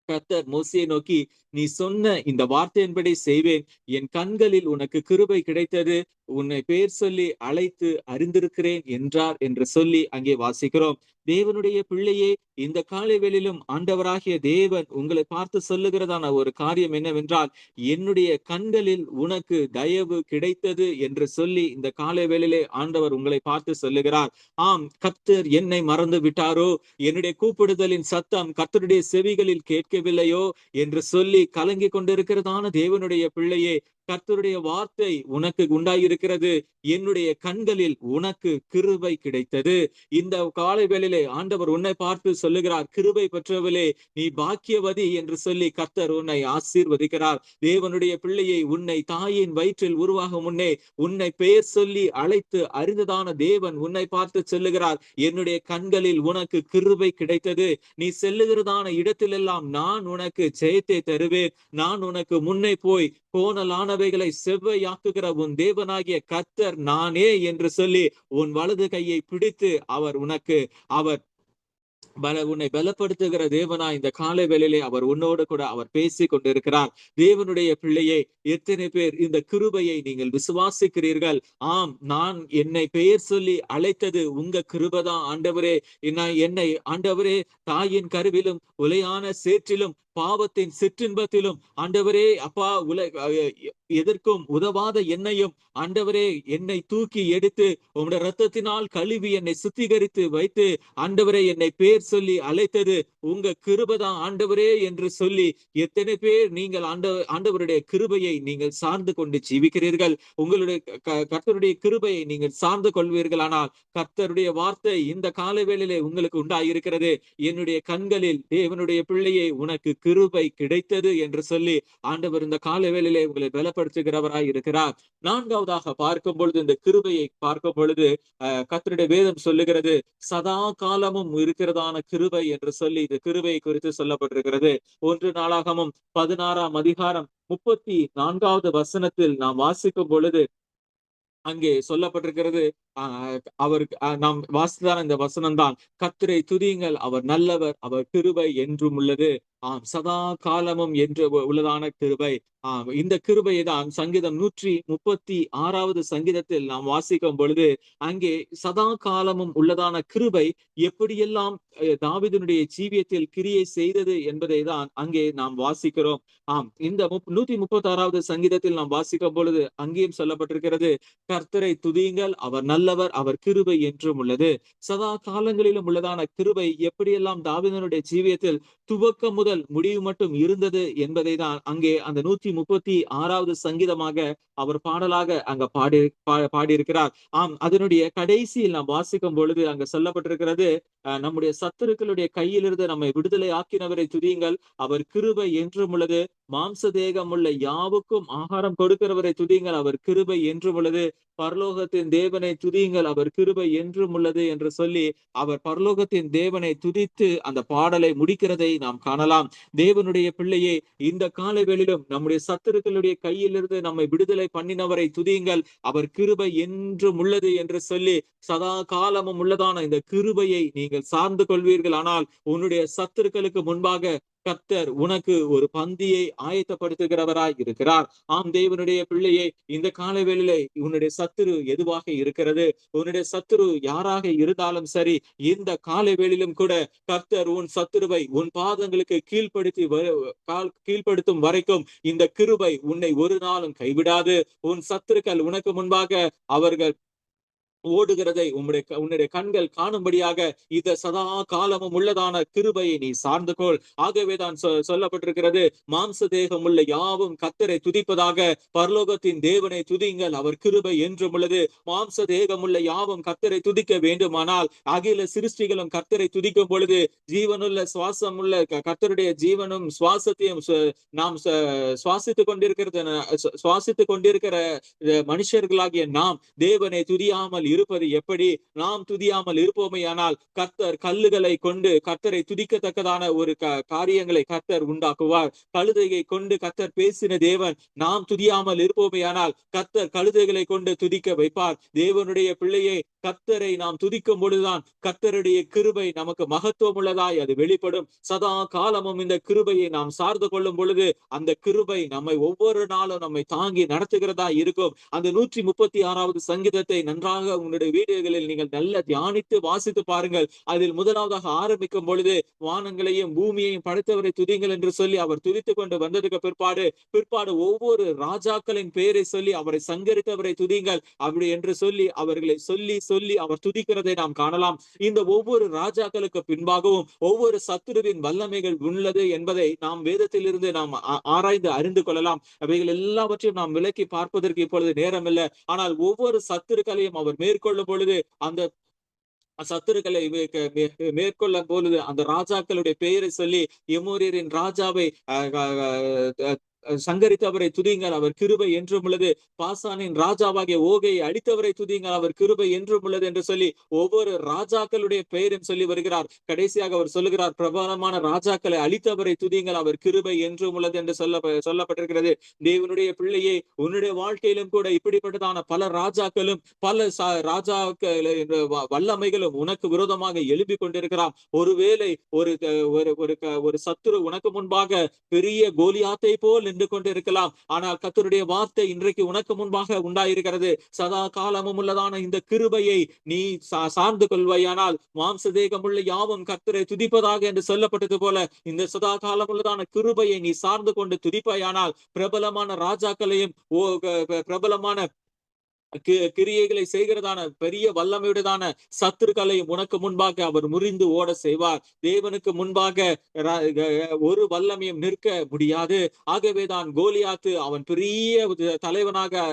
S1: கர்த்தர் மோசேயை நோக்கி, நீ சொன்ன இந்த வார்த்தையின்படி செய்வேன், என் கண்களில் உனக்கு கிருபை கிடைத்தது, உன்னை பெயர் சொல்லி அழைத்து அறிந்திருக்கிறேன் என்றார் என்று சொல்லி அங்கே வாசிக்கிறோம். தேவனுடைய பிள்ளையே, இந்த காலைவேளையிலும் ஆண்டவராகிய தேவன் உங்களை பார்த்து சொல்லுகிறதான ஒரு காரியம் என்னவென்றால், என்னுடைய கண்களில் உனக்கு தயவு கிடைத்தது என்று சொல்லி இந்த காலைவேளையிலே ஆண்டவர் உங்களை பார்த்து சொல்லுகிறார். ஆம், கர்த்தர் என்னை மறந்து விட்டாரோ, என்னுடைய கூப்பிடுதலின் சத்தம் கர்த்தருடைய செவிகளில் கேட்கவில்லையோ என்று சொல்லி கலங்கி கொண்டிருக்கிறதான தேவனுடைய பிள்ளையே, கர்த்தருடைய வார்த்தை உனக்கு உண்டாயிருக்கிறது. என்னுடைய கண்களில் உனக்கு கிருபை கிடைத்தது. இந்த காலை வேளையிலே ஆண்டவர் உன்னை பார்த்து சொல்லுகிறார், கிருபை பெற்றவளே, நீ பாக்கியவதி என்று சொல்லி கர்த்தர் உன்னை ஆசீர்வதிக்கிறார். தேவனுடைய பிள்ளையை, உன்னை தாயின் வயிற்றில் உருவாகும் முன்னே உன்னை பெயர் சொல்லி அழைத்து அறிந்ததான தேவன் உன்னை பார்த்து சொல்லுகிறார், என்னுடைய கண்களில் உனக்கு கிருபை கிடைத்தது. நீ செல்லுகிறதான இடத்திலெல்லாம் நான் உனக்கு ஜெயத்தை தருவேன். நான் உனக்கு முன்னே போய் கோணலானவைகளை செவ்வையாக்குகிற உன் தேவனாகிய கர்த்தர் நானே என்று சொல்லி உன் வலது கையை பிடித்து அவர் உன்னை பலப்படுத்துகிற தேவனா இந்த காலை வேளையிலே அவர் உன்னோடு கூட அவர் பேசி கொண்டிருக்கிறார். தேவனுடைய பிள்ளையை, எத்தனை பேர் இந்த கிருபையை நீங்கள் விசுவாசிக்கிறீர்கள்? ஆம், நான் என்னை பெயர் சொல்லி அழைத்தது உங்க கிருபைதான் ஆண்டவரே. என்னை ஆண்டவரே தாயின் கருவிலும் உலையான சேற்றிலும் பாவத்தின் சிற்றின்பத்திலும் ஆண்டவரே அப்பா எதற்கும் உதவாத என்னையும் ஆண்டவரே என்னை தூக்கி எடுத்து உம்முடைய ரத்தத்தினால் கழுவி என்னை சுத்திகரித்து வைத்து ஆண்டவரே என்னை பேர் சொல்லி அழைத்தது உங்க கிருபைதான் ஆண்டவரே என்று சொல்லி எத்தனை பேர் நீங்கள் ஆண்டவருடைய கிருபையை நீங்கள் சார்ந்து கொண்டு ஜீவிக்கிறீர்கள்? உங்களுடைய கர்த்தருடைய கிருபையை நீங்கள் சார்ந்து கொள்வீர்களானால் கர்த்தருடைய வார்த்தை இந்த காலவேளையிலே உங்களுக்கு உண்டாயிருக்கிறது. என்னுடைய கண்களில் தேவனுடைய பிள்ளையை உனக்கு கிருபை கிடைத்தது என்று சொல்லி ஆண்டவர் இந்த காலவேளையிலே உங்களை பலப்படுத்துகிறவராய் இருக்கிறார். நான்காவதாக பார்க்கும் பொழுது, இந்த கிருபையை பார்க்கும் பொழுது கர்த்தருடைய வேதம் சொல்லுகிறது, சதா காலமும் இருக்கிறதான கிருபை என்று சொல்லி இந்த கிருபையை குறித்து சொல்லப்பட்டிருக்கிறது. 1 நாளாகமம் 16ஆம் அதிகாரம் 34வது வசனத்தில் நாம் வாசிக்கும் பொழுது அங்கே சொல்லப்பட்டிருக்கிறது, அவருக்கு நாம் வாசித்தான இந்த வசனம் தான், கர்த்தரை துதியுங்கள், அவர் நல்லவர், அவர் கிருபை என்றும் உள்ளது. ஆம், சதா காலமும் என்று உள்ளதான கிருபை. ஆம், இந்த கிருபையை தான் சங்கீதம் 136வது சங்கீதத்தில் நாம் வாசிக்கும் பொழுது அங்கே சதா காலமும் உள்ளதான கிருபை எப்படியெல்லாம் தாவீதுனுடைய ஜீவியத்தில் கிரியை செய்தது என்பதை தான் அங்கே நாம் வாசிக்கிறோம். ஆம், இந்த 136வது சங்கீதத்தில் நாம் வாசிக்கும் பொழுது அங்கேயும் சொல்லப்பட்டிருக்கிறது, கர்த்தரை துதியுங்கள், அவர் நல்லவர், அவர் கிருபை என்றும் உள்ளது. சதா காலங்களிலும் உள்ளதான கிருபை எப்படியெல்லாம் தாவீதுனுடைய ஜீவியத்தில் துவக்கம் முதல் முடிவு மட்டும் இருந்தது என்பதை தான் அங்கே அந்த 136வது சங்கீதமாக அவர் பாடலாக அங்க பாடியிருக்கிறார். ஆம், அதனுடைய கடைசியில் நாம் வாசிக்கும் பொழுது அங்க சொல்லப்பட்டிருக்கிறது, நம்முடைய சத்துருக்களுடைய கையிலிருந்து நம்மை விடுதலை ஆக்கினவரை துதியுங்கள். அவர் கிருபை என்றும் உள்ளது. மாம்ச தேகம் உள்ள யாவுக்கும் ஆகாரம் கொடுக்கிறவரை துதியுங்கள். அவர் கிருபை என்றும் உள்ளது. பரலோகத்தின் தேவனை துதியுங்கள். அவர் கிருபை என்றும் உள்ளது என்று சொல்லி அவர் பரலோகத்தின் தேவனை துதித்து அந்த பாடலை முடிக்கிறதை நாம் காணலாம். தேவனுடைய பிள்ளையே, இந்த காலவேளையிலும் நம்முடைய சத்துருக்களுடைய கையிலிருந்து நம்மை விடுதலை பண்ணினவரை துதியுங்கள். அவர் கிருபை என்றும் உள்ளது என்று சொல்லி சதா காலமும் உள்ளதான இந்த கிருபையை நீங்கள் சார்ந்து கொள்வீர்கள். ஆனால் உன்னுடைய சத்துருக்களுக்கு முன்பாக கர்த்தர் உனக்கு ஒரு பந்தியை ஆயத்தப்படுத்துகிறவராய் இருக்கிறார். ஆம் தேவனுடைய பிள்ளையே, இந்த காலவேளையிலே உன்னுடைய சத்துரு எதுவாக இருக்கிறது, உன்னுடைய சத்துரு யாராக இருந்தாலும் சரி, இந்த காலவேளையிலும் கூட கர்த்தர் உன் சத்துருவை உன் பாதங்களுக்கு கீழ்ப்படுத்தும் வரைக்கும் இந்த கிருபை உன்னை ஒரு நாளும் கைவிடாது. உன் சத்துருக்கள் உனக்கு முன்பாக அவர்கள் ஓடுகிறதை உன்னுடைய கண்கள் காணும்படியாக இந்த சதா காலமும் உள்ளதான கிருபையை நீ சார்ந்து கொள். ஆகவேதான் சொல்லப்பட்டிருக்கிறது, மாம்ச தேகம் உள்ள யாவும் கர்த்தரை துதிப்பதாக, பரலோகத்தின் தேவனை துதியுங்கள், அவர் கிருபை என்றும் உள்ளது. மாம்ச தேகம் உள்ள யாவும் கர்த்தரை துதிக்க வேண்டுமானால் அகில சிருஷ்டிகளும் கர்த்தரை துதிக்கும் பொழுது ஜீவனுள்ள சுவாசம் உள்ள கர்த்தருடைய ஜீவனும் சுவாசத்தையும் நாம் சுவாசித்துக் கொண்டிருக்கிற மனுஷர்களாகிய நாம் தேவனை துதியாமல் இருப்பது எப்படி? நாம் துதியாமல் இருப்போமேயானால் கர்த்தர் கல்லுகளை கொண்டு கர்த்தரை துதிக்கத்தக்கதான ஒரு காரியங்களை கர்த்தர் உண்டாக்குவார். கழுதையை கொண்டு கர்த்தர் பேசின தேவன் நாம் துதியாமல் இருப்போமேயானால் கர்த்தர் கழுதைகளை கொண்டு துதிக்க வைப்பார். தேவனுடைய பிள்ளையை, கர்த்தரை நாம் துதிக்கும் பொழுதுதான் கர்த்தருடைய கிருபை நமக்கு மகத்துவம் உள்ளதாய் அது வெளிப்படும். சதா காலமும் இந்த கிருபையை நாம் சார்ந்து கொள்ளும் பொழுது அந்த கிருபை நம்மை ஒவ்வொரு நாளும் நம்மை தாங்கி நடத்துகிறதா இருக்கும். அந்த 136வது சங்கீதத்தை நன்றாக உங்களுடைய வீடுகளில் நீங்கள் நல்ல தியானித்து வாசித்து பாருங்கள். அதில் முதலாவதாக ஆரம்பிக்கும் பொழுது வானங்களையும் பூமியையும் படைத்தவரை துதிங்கள் என்று சொல்லி அவர் துதித்துக் கொண்டு வந்ததுக்கு பிற்பாடு ஒவ்வொரு ராஜாக்களின் பெயரை சொல்லி அவரை சங்கரித்தவரை துதிங்கள் அப்படி என்று சொல்லி அவர்களை சொல்லி சொல்லி அவர் துதிக்கிறதை நாம் காணலாம். இந்த ஒவ்வொரு ராஜாக்களுக்கு பின்பாகவும் ஒவ்வொரு சத்துருவின் வல்லமைகள் உள்ளது என்பதை நாம் வேதத்திலிருந்து நாம் ஆராய்ந்து அறிந்து கொள்ளலாம். அவைகள் எல்லாவற்றையும் நாம் விலக்கி பார்ப்பதற்கு இப்பொழுது நேரம் இல்லை. ஆனால் ஒவ்வொரு சத்துருக்களையும் அவர் மேற்கொள்ளும் பொழுது அந்த சத்துருக்களை மேற்கொள்ளும் பொழுது அந்த ராஜாக்களுடைய பெயரை சொல்லி எமோரியரின் ராஜாவை சங்கரித்தவரை துதியுங்கள், அவர் கிருபை என்றும் உள்ளது. பாசானின் ராஜாவாகிய ஓகையை அடித்தவரை துதியுங்கள், அவர் கிருபை என்றும் உள்ளது என்று சொல்லி ஒவ்வொரு ராஜாக்களுடைய பெயரும் சொல்லி வருகிறார். கடைசியாக அவர் சொல்லுகிறார், பிரபலமான ராஜாக்களை அழித்தவரை துதியுங்கள், அவர் கிருபை என்றும் உள்ளது என்று சொல்லப்பட்டிருக்கிறது. தேவனுடைய பிள்ளையே, உன்னுடைய வாழ்க்கையிலும் கூட இப்படிப்பட்டதான பல ராஜாக்களும் பல ராஜாக்கள் வல்லமைகளும் உனக்கு விரோதமாக எழுப்பி கொண்டிருக்கிறார். ஒருவேளை ஒரு சத்துரு உனக்கு முன்பாக பெரிய கோலியாத்தை போல் நின்று கொண்டிருக்கலாம். ஆனால் கர்த்தருடைய வார்த்தை இன்றைக்கு உனக்கு முன்பாக உண்டாயிருக்கிறது. சதா காலமும் உள்ளதான இந்த கிருபையை நீ சார்ந்து கொள்வாயானால் மாம்ச தேகம் உள்ள யாவும் கர்த்தரை துதிப்பதாக என்று சொல்லப்பட்டது போல இந்த சதா காலம் உள்ளதான கிருபையை நீ சார்ந்து கொண்டு துதிப்பாயானால் பிரபலமான ராஜாக்களையும் பிரபலமான கிரியைகளை செய்கிறதான பெரிய வல்லமையுடையதான சத்துருக்களையும் உனக்கு முன்பாக அவர் முறிந்து ஓட செய்வார். தேவனுக்கு முன்பாக ஒரு வல்லமையும் நிற்க முடியாது. ஆகவேதான் கோலியாத்து அவன் பெரிய தலைவனாக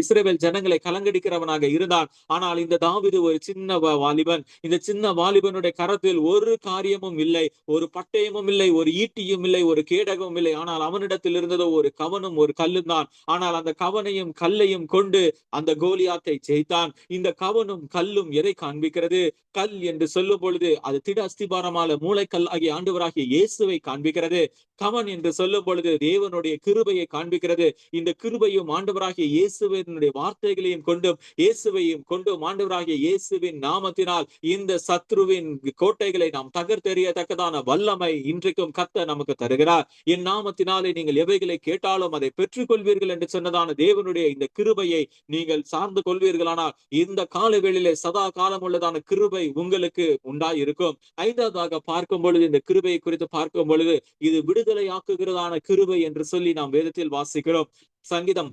S1: இஸ்ரவேல் ஜனங்களை கலங்கடிக்கிறவனாக இருந்தான். ஆனால் இந்த தாவீது ஒரு சின்ன வாலிபன். இந்த சின்ன வாலிபனுடைய கரத்தில் ஒரு காரியமும் இல்லை, ஒரு பட்டயமும் இல்லை, ஒரு ஈட்டியும் இல்லை, ஒரு கேடகமும் இல்லை. ஆனால் அவனிடத்தில் இருந்ததோ ஒரு கவனும் ஒரு கல்லும் தான். ஆனால் அந்த கவனையும் கல்லையும் கொண்டு அந்த கோலியாத்தை ஜெயித்தான். இந்த கவனும் கல்லும் எதை காண்பிக்கிறது? கல் என்று சொல்லும் பொழுது அது திட அஸ்திபாரமான மூளைக்கல் ஆகிய ஆண்டவராகிய இயேசுவை காண்பிக்கிறது. கவன் என்று சொல்லும் பொழுது தேவனுடைய கிருபையை காண்பிக்கிறது. இந்த கிருபையும் ஆண்டவராகிய இயேசுவினுடைய வார்த்தைகளையும் கொண்டும் இயேசுவையும் கொண்டும் ஆண்டவராகிய இயேசுவின் நாமத்தினால் இந்த சத்ருவின் கோட்டைகளை நாம் தகர்த்தெறியத்தக்கதான வல்லமை இன்றைக்கும் கர்த்தர் நமக்கு தருகிறார். என் நாமத்தினாலே நீங்கள் எவைகளை கேட்டாலும் அதை பெற்றுக் கொள்வீர்கள் என்று சொன்னதான தேவனுடைய இந்த கிருபையை நீங்கள் சார்ந்து கொள்வீர்களானால் இந்த காலவேளையிலே சதா காலம் உள்ளதான கிருபை உங்களுக்கு உண்டாயிருக்கும். ஐந்தாவதாக பார்க்கும் பொழுது இந்த கிருபையை குறித்து பார்க்கும் பொழுது இது விடுதலை ஆக்குகிறதான கிருபை என்று சொல்லி நாம் வேதத்தில் வாசிக்கிறோம். சங்கீதம்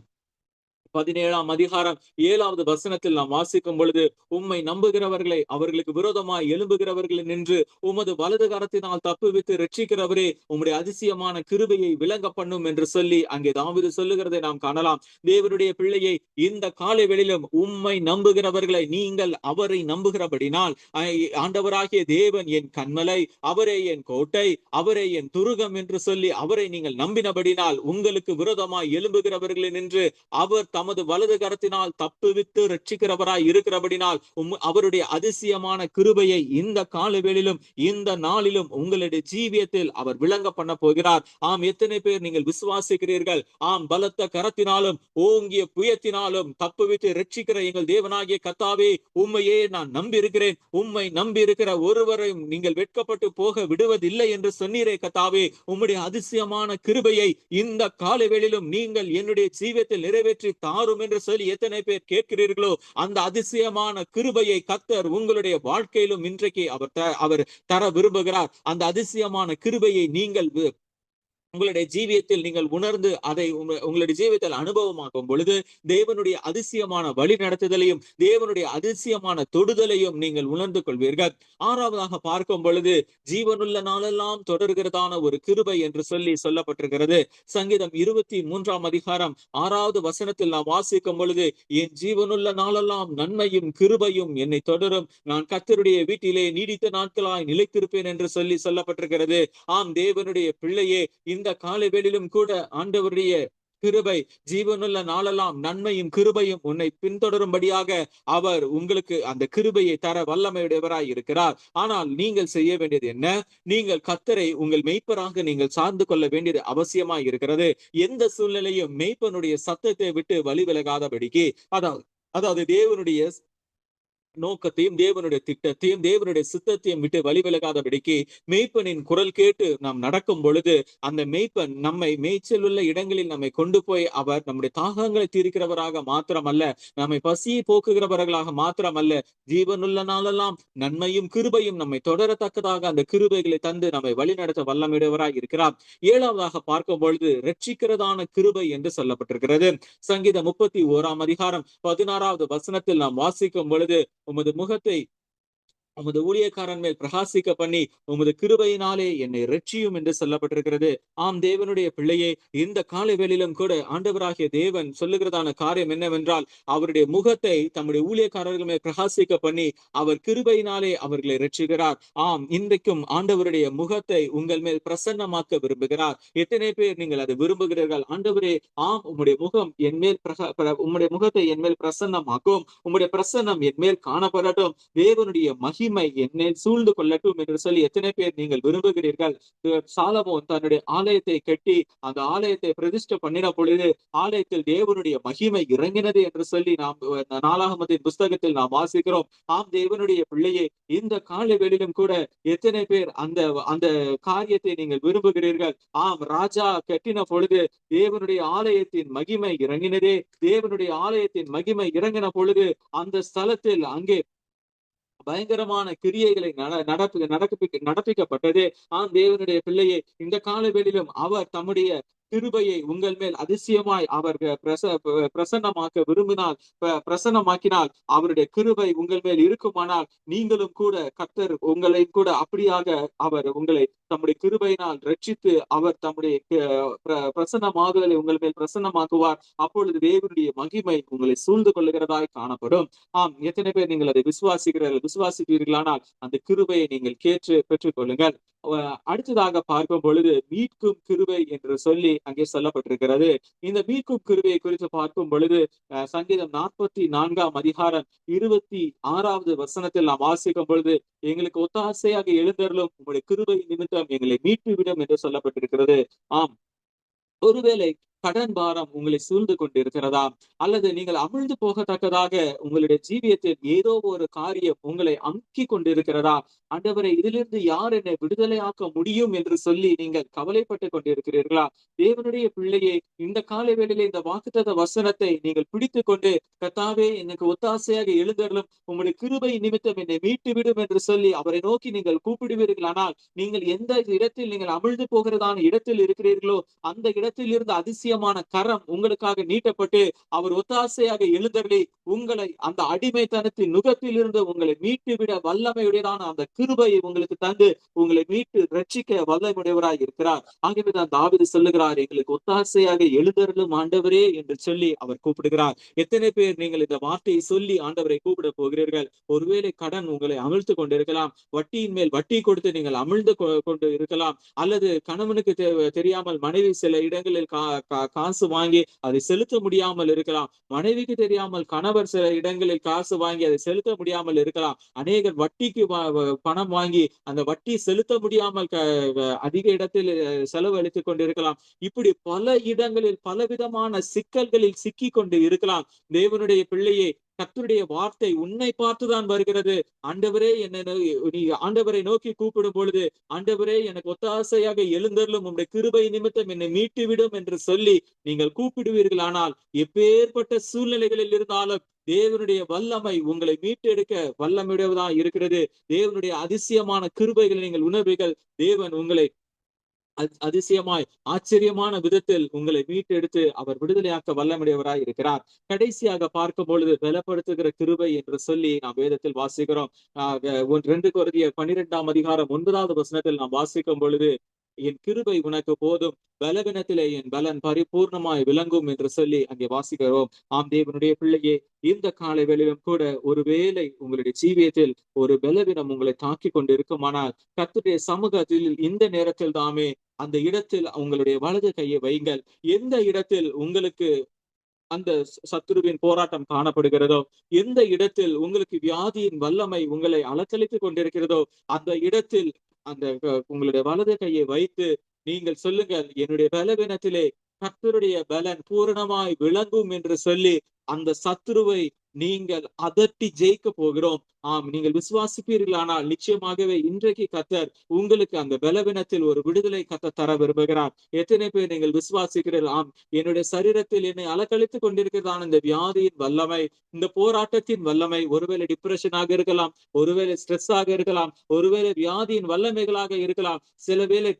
S1: 17ஆம் அதிகாரம் 7வது வசனத்தில் நாம் வாசிக்கும் பொழுது, உம்மை நம்புகிறவர்களை அவர்களுக்கு விரோதமாய் எழும்புகிறவர்களை நின்று உமது வலது கரத்தினால் தப்புவித்து ரட்சிக்கிறவரே, உம்முடைய அதிசயமான கிருபையை விளங்க பண்ணும் என்று சொல்லி அங்கே தாவீது சொல்லுகிறதை நாம் காணலாம். தேவனுடைய பிள்ளையை, இந்த காலை வேளையிலும் உம்மை நம்புகிறவர்களை நீங்கள் அவரை நம்புகிறபடினால், ஆண்டவராகிய தேவன் என் கன்மலை, அவரே என் கோட்டை, அவரே என் துருகம் என்று சொல்லி அவரை நீங்கள் நம்பினபடினால் உங்களுக்கு விரோதமாய் எழும்புகிறவர்களை நின்று அவர் தமது வலது கரத்தினால் தப்புவித்து ரட்சிக்கிறவராய் இருக்கிறபடினால் அவருடைய அதிசயமான கிருபையை இந்த காலவேளிலும் இந்த நாளிலும் உங்களுடைய ஜீவியத்தில் அவர் விளங்க பண்ண போகிறார். ஆம், எத்தனை பேர் நீங்கள் விசுவாசிக்கிறீர்கள்? ஆம், பலத்த கரத்தினாலும் ஓங்கிய புயத்தினாலும் தப்புவித்து ரட்சிக்கிற எங்கள் தேவனாகிய கர்த்தாவே, உம்மையே நான் நம்பி இருக்கிறேன், உம்மை நம்பி இருக்கிற ஒருவரையும் நீங்கள் வெட்கப்பட்டு போக விடுவதில்லை என்று சொன்னீரே கர்த்தாவே, உம்முடைய அதிசயமான கிருபையை இந்த காலவேளிலும் நீங்கள் என்னுடைய ஜீவியத்தில் நிறைவேற்றி தாரும் என்று சொல்லி எத்தனை பேர் கேட்கிறீர்களோ, அந்த அதிசயமான கிருபையை கர்த்தர் உங்களுடைய வாழ்க்கையிலும் இன்றைக்கு அவர் தர விரும்புகிறார். அந்த அதிசயமான கிருபையை நீங்கள் உங்களுடைய ஜீவியத்தில் நீங்கள் உணர்ந்து அதை உங்களுடைய ஜீவியத்தில் அனுபவமாக்கும் பொழுது தேவனுடைய அதிசயமான வழி நடத்துதலையும் தேவனுடைய அதிசயமான தொடுதலையும் நீங்கள் உணர்ந்து கொள்வீர்கள். ஆறாவதாக பார்க்கும் பொழுது, ஜீவனுள்ள நாளெல்லாம் தொடர்கிறதான ஒரு கிருபை என்று சொல்லி சொல்லப்பட்டிருக்கிறது. சங்கீதம் 23ஆம் அதிகாரம் 6வது வசனத்தில் நாம் வாசிக்கும் பொழுது, என் ஜீவனுள்ள நாளெல்லாம் நன்மையும் கிருபையும் என்னை தொடரும், நான் கர்த்தருடைய வீட்டிலே நீடித்த நாட்களாய் நிலைத்திருப்பேன் என்று சொல்லி சொல்லப்பட்டிருக்கிறது. ஆம், தேவனுடைய பிள்ளையே, இந்த காலை வேளையிலும் கூட ஆண்டவருடைய கிருபை ஜீவனுள்ள நாளெல்லாம் நன்மையும் கிருபையும் உன்னை பின்தொடரும்படியாக அவர் உங்களுக்கு அந்த கிருபையை தர வல்லமையுடையவராய் இருக்கிறார். ஆனால் நீங்கள் செய்ய வேண்டியது என்ன? நீங்கள் கர்த்தரை உங்கள் மெய்ப்பராக நீங்கள் சார்ந்து கொள்ள வேண்டியது அவசியமாய் இருக்கிறது. எந்த சூழ்நிலையும் மெய்ப்பனுடைய சத்தத்தை விட்டு வழி விலகாதபடிக்கு, அதாவது தேவனுடைய நோக்கத்தையும் தேவனுடைய திட்டத்தையும் தேவனுடைய சித்தத்தையும் விட்டு வழிவிலகாதபடிக்கு மெய்ப்பனின் குரல் கேட்டு நாம் நடக்கும் பொழுது அந்த மெய்ப்பன் நம்மை மேய்ச்சல் உள்ள இடங்களில் நம்மை கொண்டு போய் அவர் நம்முடைய தாகங்களை தீர்க்கிறவராக மாத்திரமல்ல, நம்மை பசியை போக்குகிறவர்களாக மாத்திரமல்ல, ஜீவனுள்ள நாளெல்லாம் நன்மையும் கிருபையும் நம்மை தொடரத்தக்கதாக அந்த கிருபைகளை தந்து நம்மை வழிநடத்த வல்லமையுடையவராய் இருக்கிறார். ஏழாவதாக பார்க்கும் பொழுது ரட்சிக்கிறதான கிருபை என்று சொல்லப்பட்டிருக்கிறது. சங்கீதம் 31ஆம் அதிகாரம் 16வது வசனத்தில் நாம் வாசிக்கும் பொழுது, உமது முகத்தை உமது ஊழியக்காரன் மேல் பிரகாசிக்க பண்ணி உமது கிருபையினாலே என்னை ரட்சியும் என்று சொல்லப்பட்டிருக்கிறது. ஆம், தேவனுடைய பிள்ளையே, இந்த காலை வேளையிலும் கூட ஆண்டவராகிய தேவன் சொல்லுகிறதான காரியம் என்னவென்றால், அவருடைய முகத்தை தம்முடைய ஊழியக்காரர்கள் மேல் பிரகாசிக்க பண்ணி அவர் கிருபையினாலே அவர்களை ரட்சிக்கிறார். ஆம், இன்றைக்கும் ஆண்டவருடைய முகத்தை உங்கள் மேல் பிரசன்னமாக்க விரும்புகிறார். எத்தனை பேர் நீங்கள் அதை விரும்புகிறீர்கள்? ஆண்டவரே, ஆம், உம்முடைய முகம் என் மேல் உம்முடைய முகத்தை என் மேல் பிரசன்னமாக்கும், உம்முடைய பிரசன்னம் என் மேல் காணப்படட்டும், தேவனுடைய மகிமை என்னை சூழ்ந்து கொள்ளட்டும் என்று சொல்லி எத்தனை பேர் நீங்கள் விரும்புகிறீர்கள்? சாலமோன் தன்னுடைய ஆலயத்தை கட்டி அந்த ஆலயத்தை பிரதிஷ்டை பண்ணின பொழுது ஆலயத்தில் தேவனுடைய மகிமை இறங்கினது என்று சொல்லி நாம் நாளாகமத்தின் புஸ்தகத்தில் நாம் வாசிக்கிறோம். ஆம், தேவனுடைய பிள்ளையே, இந்த காலை வேளையிலும் கூட எத்தனை பேர் அந்த அந்த காரியத்தை நீங்கள் விரும்புகிறீர்கள்? ஆம், ராஜா கட்டின பொழுது தேவனுடைய ஆலயத்தின் மகிமை இறங்கினதே. தேவனுடைய ஆலயத்தின் மகிமை இறங்கின பொழுது அந்த ஸ்தலத்தில் அங்கே பயங்கரமான கிரியைகளை நடப்பிக்கப்பட்டது. ஆம், தேவனுடைய பிள்ளையை, இந்த காலவெளியிலும் அவர் தம்முடைய கிருபையை உங்கள் மேல் அதிசயமாய் அவர் பிரசன்னமாக்க விரும்பினால், பிரசன்னமாக்கினால், அவருடைய கிருபை உங்கள் மேல் இருக்குமானால் நீங்களும் கூட கர்த்தர் உங்களை கூட அப்படியாக அவர் உங்களை தம்முடைய கிருபையினால் ரட்சித்து அவர் தம்முடைய பிரசன்னமாகுதலை உங்கள் மேல் பிரசன்னமாக்குவார். அப்பொழுது தேவனுடைய மகிமை உங்களை சூழ்ந்து கொள்ளுகிறதாய் காணப்படும். ஆம், எத்தனை பேர் நீங்கள் அதை விசுவாசிப்பீர்களானால் அந்த கிருபையை நீங்கள் கேட்டு பெற்றுக் கொள்ளுங்கள். அடுத்ததாக பார்க்கும் பொழுது மீட்கும் கிருபை என்று சொல்லி அங்கே சொல்லப்பட்டிருக்கிறது. இந்த மீட்கும் கிருபையை குறித்து பார்க்கும் பொழுது சங்கீதம் 44ஆம் அதிகாரம் 26வது வசனத்தில் நாம் வாசிக்கும் பொழுது, எங்களுக்கு ஒத்தாசையாக எழுந்தருளும் உங்களுடைய கிருபை நிமித்தம் எங்களை மீட்டு விடும் என்று சொல்லப்பட்டிருக்கிறது. ஆம், ஒருவேளை கடன் பாரம் உங்களை சூழ்ந்து கொண்டிருக்கிறதா, அல்லது நீங்கள் அமிழ்ந்து போகத்தக்கதாக உங்களுடைய ஜீவியத்தில் ஏதோ ஒரு காரியம் உங்களை அமுக்கி கொண்டிருக்கிறதா? ஆண்டவரே, இதிலிருந்து யார் என்னை விடுதலையாக்க முடியும் என்று சொல்லி நீங்கள் கவலைப்பட்டு கொண்டிருக்கிறீர்களா? தேவனுடைய பிள்ளையே, இந்த காலை வேளையிலே இந்த வாக்குத்தத்த வசனத்தை நீங்கள் பிடித்துக் கொண்டு, கர்த்தாவே, எனக்கு ஒத்தாசையாக எழுந்தருளும் உங்களுடைய கிருபை நிமித்தம் என்னை மீட்டு விடும் என்று சொல்லி அவரை நோக்கி நீங்கள் கூப்பிடுவீர்களானால், நீங்கள் எந்த இடத்தில் நீங்கள் அமிழ்ந்து போகிறதான இடத்தில் இருக்கிறீர்களோ அந்த இடத்தில் இருந்து அதிசயம் அதிசயமான கரம் உங்களுக்காக நீட்டப்பட்டு அவர் ஒத்தாசையாக எழுந்தருளி உங்களை அந்த அடிமைத்தனத்தின் நுகத்தில் இருந்து உங்களை மீட்டு விட வல்லமையுடையதான அந்த கிருபையை உங்களுக்கு தந்து உங்களை மீட்டு ரட்சிக்க வல்லமையுடையவராய் இருக்கிறார். ஆகவேதான் தாவீது சொல்லுகிறார், எங்களுக்கு ஒத்தாசையாக எழுந்தருளும் ஆண்டவரே என்று சொல்லி அவர் கூப்பிடுகிறார். எத்தனை பேர் நீங்கள் இந்த வார்த்தையை சொல்லி ஆண்டவரை கூப்பிட போகிறீர்கள்? ஒருவேளை கடன் உங்களை அமிழ்த்து கொண்டிருக்கலாம், வட்டியின் மேல் வட்டி கொடுத்து நீங்கள் அமிழ்ந்து கொண்டு இருக்கலாம், அல்லது கணவனுக்கு தெரியாமல் மனைவி சில இடங்களில் காசு வாங்கி அதை செலுத்த முடியாமல் இருக்கலாம், மனைவிக்கு தெரியாமல் கணவர் சில இடங்களில் காசு வாங்கி அதை செலுத்த முடியாமல் இருக்கலாம், அநேகர் வட்டிக்கு பணம் வாங்கி அந்த வட்டி செலுத்த முடியாமல் அதிக இடத்தில் செலவழித்துக் கொண்டிருக்கலாம். இப்படி பல இடங்களில் பலவிதமான சிக்கல்களில் சிக்கி கொண்டு இருக்கலாம். தேவனுடைய பிள்ளையே, கர்த்தருடைய வார்த்தை உன்னை பார்த்துதான் வருகிறது. ஆண்டவரே, நீ ஆண்டவரை நோக்கி கூப்பிடும் பொழுது, ஆண்டவரே எனக்கு ஒத்தாசையாக எழுந்தருளும், உம்முடைய கிருபை நிமித்தம் என்னை மீட்டுவிடும் என்று சொல்லி நீங்கள் கூப்பிடுவீர்கள். ஆனால் எப்பேற்பட்ட சூழ்நிலைகளில் இருந்தாலும் தேவனுடைய வல்லமை உங்களை மீட்டெடுக்க வல்லமையுடையதான் இருக்கிறது. தேவனுடைய அதிசயமான கிருபைகளை நீங்கள் உணர்வீர்கள். தேவன் உங்களை அதிசயமாய் ஆச்சரியமான விதத்தில் உங்களை மீட்டெடுத்து அவர் விடுதலையாக்க வல்லமுடையவராய் இருக்கிறார். கடைசியாக பார்க்கும் பொழுது பலப்படுத்துகிற கிருபை என்று சொல்லி நாம் வேதத்தில் வாசிக்கிறோம். 2 கொரிந்தியர் 12ஆம் அதிகாரம் 9வது வசனத்தில் நாம் வாசிக்கும் பொழுது, என் கிருபை உனக்கு போதும், பலவீனத்திலே என் பலன் பரிபூர்ணமாய் விளங்கும் என்று சொல்லி அங்கே வாசிக்கிறோம். ஆம் தேவனுடைய பிள்ளையே, இந்த காலை வேளையிலும் கூட ஒருவேளை உங்களுடைய ஜீவியத்தில் ஒரு பலவீனம் உங்களை தாக்கி கொண்டு இருக்குமானால், கர்த்தருடைய சமூகத்தில் இந்த நேரத்தில் தாமே அந்த இடத்தில் உங்களுடைய வலது கையை வைங்கள். எந்த இடத்தில் உங்களுக்கு அந்த சத்துருவின் போராட்டம் காணப்படுகிறதோ, எந்த இடத்தில் உங்களுக்கு வியாதியின் வல்லமை உங்களை அலக்களித்துக் கொண்டிருக்கிறதோ, அந்த இடத்தில் அந்த உங்களுடைய வலது கையை வைத்து நீங்கள் சொல்லுங்கள், என்னுடைய பலவீனத்திலே கர்த்தருடைய பலன் பூரணமாய் விளங்கும் என்று சொல்லி அந்த சத்துருவை நீங்கள் அதட்டி ஜெயிக்க போகிறோம். ஆம், நீங்கள் விசுவாசிப்பீர்களானால் நிச்சயமாகவே இன்றைக்கு கர்த்தர் உங்களுக்கு அந்த பலவீனத்தில் ஒரு விடுதலை கர்த்தர் தர விரும்புகிறார். எத்தனை பேர் நீங்கள் விசுவாசிக்கிறீர்கள்? ஆம், என்னுடைய சரீரத்தில் என்னை அலக்களித்துக் கொண்டிருக்கிறதான இந்த வியாதியின் வல்லமை, இந்த போராட்டத்தின் வல்லமை, ஒருவேளை டிப்ரெஷனாக இருக்கலாம், ஒருவேளை ஸ்ட்ரெஸ் ஆக இருக்கலாம், ஒருவேளை வியாதியின் வல்லமைகளாக இருக்கலாம், சில வேளை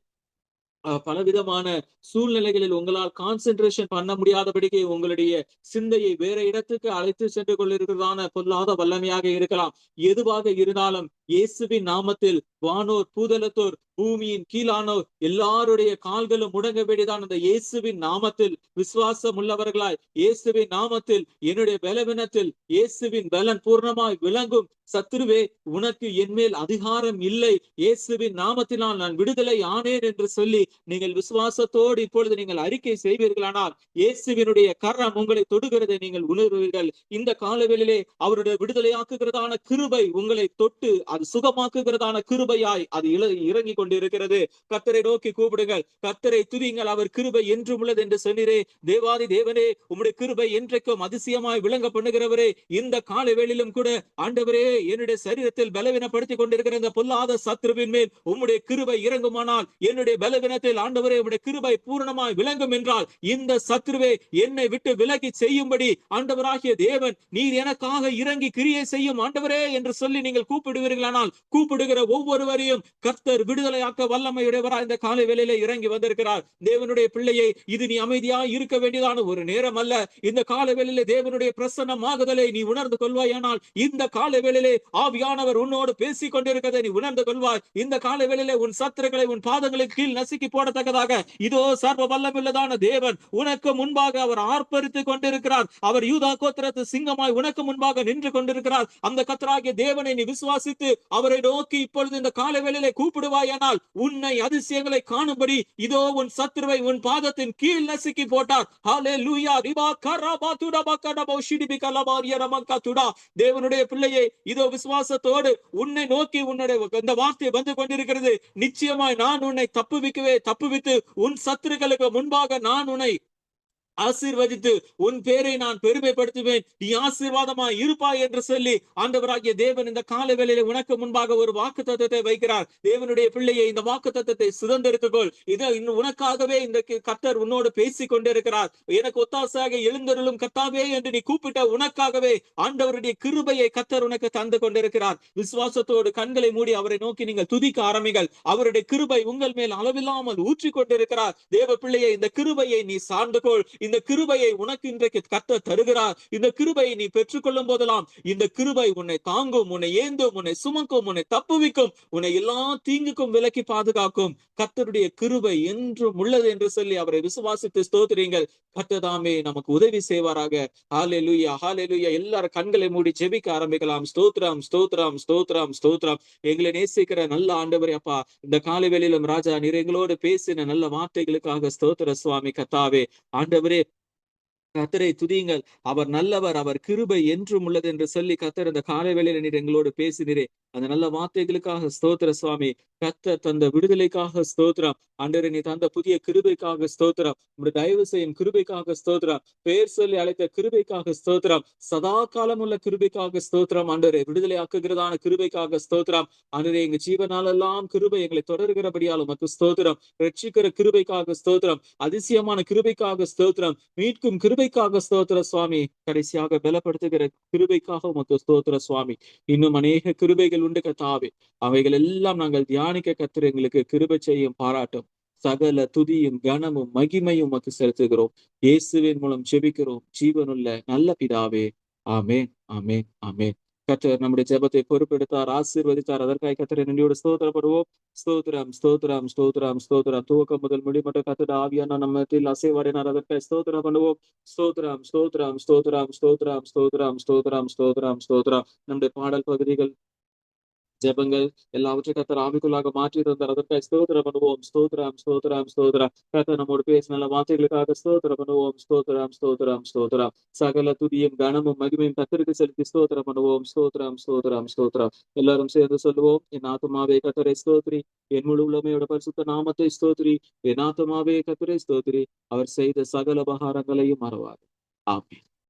S1: பலவிதமான சூழ்நிலைகளில் உங்களால் கான்சென்ட்ரேஷன் பண்ண முடியாதபடிக்கு உங்களுடைய சிந்தையை வேற இடத்துக்கு அழைத்து சென்று கொண்டிருக்கிறதான பொல்லாத வல்லமையாக இருக்கலாம். எதுவாக இருந்தாலும் இயேசுவின் நாமத்தில் வானோர் பூதலத்தோர் பூமியின் கீழானோர் எல்லாருடைய கால்களும் முடங்க வேண்டியதான் அந்த இயேசுவின் நாமத்தில் விசுவாசம் உள்ளவர்களாய், இயேசுவின் நாமத்தில் என்னுடைய பலவீனத்தில் இயேசுவின் பலன் பூர்ணமாய் விளங்கும். சத்துருவே, உனக்கு என் மேல் அதிகாரம் இல்லை, இயேசுவின் நாமத்தினால் நான் விடுதலை ஆனேன் என்று சொல்லி நீங்கள் விசுவாசத்தோடு இப்பொழுது நீங்கள் அறிக்கை செய்வீர்களானால் இயேசுவினுடைய கரம் உங்களை தொடுகிறதை நீங்கள் உணர்வீர்கள். இந்த காலவெளியிலே அவருடைய விடுதலையாக்குகிறதான கிருபை உங்களை தொட்டு அது சுகமாக்குகிறதான கிருபையாய் அது இறங்கி கொண்டிருக்கிறது. கர்த்தரை நோக்கி கூப்பிடுங்கள், கர்த்தரை துதியுங்கள், அவர் கிருபை என்றும் உள்ளது என்று சொன்னீரே. தேவாதி தேவனே, உம்முடைய கிருபை என்றைக்கும் அதிசயமாய் விளங்க பண்ணுகிறவரே, இந்த காலவெளியிலும் கூட ஆண்டவரே, என்னுடைய சரீரத்தில் பலவீனப்படுத்திக் கொண்டிருக்கிற இந்த பொல்லாத சத்துருவின் மேல் உம்முடைய கிருபை இறங்குமானால், என்னுடைய பலவீனத்தில் ஆண்டவரே உம்முடைய கிருபை பூரணமாய் விளங்கும் என்றால், இந்த சத்துருவே என்னை விட்டு விலகி செய்யும்படி ஆண்டவராகிய தேவன் நீர் எனக்காக இறங்கி கிரியை செய்யும் ஆண்டவரே என்று சொல்லி நீங்கள் கூப்பிடுவீர்களானால், கூப்பிடுகிற ஒவ்வொருவரையும் கர்த்தர் விடுதலையாக்க வல்லமையுடையவராய் இந்த காலை வேளையிலே இறங்கி வந்திருக்கிறார். தேவனுடைய பிள்ளையை, இது நீ அமைதியாக இருக்க வேண்டியதான ஒரு நேரம் அல்ல. இந்த காலை வேளையிலே தேவனுடைய பிரசன்னமாகுதலை நீ உணர்ந்து கொள்வாயானால், இந்த காலை வேளையிலே ஆவியானவர் உன்னோடு பேசிக் கொண்டிருக்கிறதை நீ உணர்ந்து கொள்வாய். இந்த காலை வேளையிலே உன் சத்துருக்களை உன் பாதங்களுக்கு கீழ் நசுக்கி போடத்தக்கதாக இதோ சர்வ வல்லமையுள்ளதான தேவன் உனக்கு முன்பாக அவர் ஆர்ப்பரித்துக் கொண்டிருக்கிறார். அவர் யூதா கோத்திரத்து சிங்கமாய் உனக்கு முன்பாக நின்று கொண்டிருக்கிறார். அந்த கர்த்தராகிய தேவனை நீ விசுவாசித்து அவரை நோக்கி இப்பொழுது இந்த காலை வேளையிலே கூப்பிடுவாயானால், உன்னை அதிசயங்களை காணும்படி இதோ உன் சத்துருவை உன் பாதத்தின் கீழ் நசுக்கி போட்டார். ஹல்லேலூயா. ரிபா கரபா துடா பக்கடபோ ஷிடிபி கலபாரியா ரமங்கா துடா. தேவனுடைய பிள்ளையே, இதோ விசுவாசத்தோடு உன்னை நோக்கி உன்னுடைய இந்த வார்த்தை வந்து கொண்டிருக்கிறது. நிச்சயமாய் நான் உன்னை தப்புவித்து உன் சத்துருக்களுக்கு முன்பாக நான் உன்னை ஆசீர்வதித்து உன் பேரை நான் பெருமைப்படுத்துவேன், நீ ஆசீர்வாதமாய் இருப்பாய் என்று சொல்லி ஆண்டவராகிய தேவன் இந்த கால வேளையிலே உனக்கு முன்பாக ஒரு வாக்குத்தத்தத்தை வைக்கிறார். தேவனுடைய பிள்ளையை இந்த வாக்குத்தத்தத்தை சுதந்தரித்துக்கொள். இது இன்னும் உனக்காகவே இந்த கர்த்தர் உன்னோடு பேசிக் கொண்டிருக்கிறார். எனக்கு ஒத்தாசையாக எழுந்தருளும் கர்த்தாவே என்று நீ கூப்பிட்ட உனக்காகவே ஆண்டவருடைய கிருபையை கர்த்தர் உனக்கு தந்து கொண்டிருக்கிறார். விசுவாசத்தோடு கண்களை மூடி அவரை நோக்கி நீங்கள் துதிக்க ஆரம்பிங்கள். அவருடைய கிருபை உங்கள் மேல் அளவில்லாமல் ஊற்றிக் கொண்டிருக்கிறார். தேவ பிள்ளையை இந்த கிருபையை நீ சார்ந்து கொள். இந்த கிருபையை உனக்கு இன்றைக்கு கர்த்தர் தருகிறார். இந்த கிருபையை நீ பெற்றுக்கொள்ளும் போதெல்லாம் இந்த கிருபை உன்னை தாங்கும், உன்னை ஏந்தும், உன்னை சுமக்கும், உன்னை தப்புவிக்கும், உன்னை எல்லா தீங்குக்கும் விலக்கி பாதுகாக்கும். கர்த்தருடைய கிருபை என்றும் உள்ளது என்று சொல்லி அவரை விசுவாசித்து ஸ்தோத்திரீங்கள். கர்த்தர் தாமே நமக்கு உதவி செய்வாராக. ஹalleluya, ஹalleluya. எல்லாரும் கண்களை மூடி ஜெபிக்க ஆரம்பிக்கலாம். ஸ்தோத்திரம், ஸ்தோத்திரம், ஸ்தோத்திரம், ஸ்தோத்திரம். எங்களை நேசிக்கிற நல்ல ஆண்டவரே அப்பா, இந்த காலை வேளையிலும் ராஜா நீர் எங்களோடு பேசின நல்ல வார்த்தைகளுக்காக ஸ்தோத்திர சுவாமி கர்த்தாவே. ஆண்டவரே, கர்த்தரை துதியுங்கள். அவர் நல்லவர், அவர் கிருபை என்றும் உள்ளது என்று சொல்லி கர்த்தர் இந்த காலை வேளையில நீர் எங்களோடு பேசினீரே, அந்த நல்ல வார்த்தைகளுக்காக ஸ்தோத்திர சுவாமி. கர்த்தர் தந்த விடுதலைக்காக ஸ்தோத்திரம். ஆண்டவரே, நீ தந்த புதிய கிருபைக்காக ஸ்தோத்திரம். உம்முடைய தயவு செய்யும் கிருபைக்காக ஸ்தோத்திரம். பெயர் சொல்லி அழைத்த கிருபைக்காக ஸ்தோத்திரம். சதா காலம் உள்ள கிருபைக்காக ஸ்தோத்திரம். ஆண்டவரே, விடுதலை ஆக்குகிறதான கிருபைக்காக ஸ்தோத்திரம். ஆண்டவரே, எங்க ஜீவனாலெல்லாம் கிருபை எங்களை தொடர்கிறபடியால் உமக்கு ஸ்தோத்திரம். ரட்சிக்கிற கிருபைக்காக ஸ்தோத்திரம். அதிசயமான கிருபைக்காக ஸ்தோத்திரம். மீட்கும் கிருபைக்காக ஸ்தோத்திர சுவாமி. கடைசியாக பலப்படுத்துகிற கிருபைக்காக உமக்கு ஸ்தோத்திர சுவாமி. இன்னும் அநேக கிருபைகள் உண்டு கர்த்தாவே. அவைகள் எல்லாம் நாங்கள் தியானிக்க கர்த்தர் எங்களுக்கு கிருபை செய்யும் பாராட்டும். சகல துதியும் கனமும் மகிமையும் உமக்கு செலுத்துகிறோம். இயேசுவின் மூலம் ஜெபிக்கிறோம் ஜீவனுள்ள நல்ல பிதாவே. ஆமென், ஆமென், ஆமென். கர்த்தர் நம்முடைய ஜெபத்தை பொறுப்பெடுத்தார், ஆசீர்வதித்தார். அதற்காக கர்த்தரை நன்றியோடு ஸ்தோத்திரப்படுவோம். ஸ்தோத்திரம், ஸ்தோத்திரம், ஸ்தோத்திரம், ஸ்தோத்திரம். துவக்கம் முதல் முடிமட்டும் கர்த்தருடைய ஆவியான நம்ம மத்தியில் அசைவாடினார். அதற்காக ஸ்தோத்திரம் பண்ணுவோம். ஸ்தோத்திரம், ஸ்தோத்திரம், ஸ்தோத்திரம், ஸ்தோத்திரம், ஸ்தோத்திரம், ஸ்தோத்திரம், ஸ்தோத்திரம், ஸ்தோத்திரம். நம்முடைய பாடல் பகுதிகள், ஜெபங்கள் எல்லாவற்றையும் கர்த்தர் ஆவிக்குள்ளாக மாற்றி தந்தார். அதற்காக ஸ்தோத்திரம் பண்ணுவோம். ஸ்தோத்திரம், ஸ்தோத்திரம், ஸ்தோத்திரம். கர்த்தர் நம்மோடு பேசின நல்ல வார்த்தைகளுக்காக ஸ்தோத்திரம் பண்ணுவோம். ஸ்தோத்திரம், ஸ்தோத்திரம், ஸ்தோத்திரம். சகல துதியும் கனமும் மகிமையும் கர்த்தருக்கு செலுத்தி ஸ்தோத்திரம் பண்ணுவோம். ஸ்தோத்திரம், ஸ்தோத்திரம், ஸ்தோத்திரம். எல்லாரும் சேர்ந்து சொல்லுவோம். என் ஆத்துமாவே கர்த்தரை ஸ்தோத்திரி, என் முழு உள்ளமையோட பரிசுத்த நாமத்தை ஸ்தோத்திரி, என் ஆத்துமாவே கர்த்தரை ஸ்தோத்திரி, அவர் செய்த சகல உபகாரங்களையும் மறவாது. ஆமென்.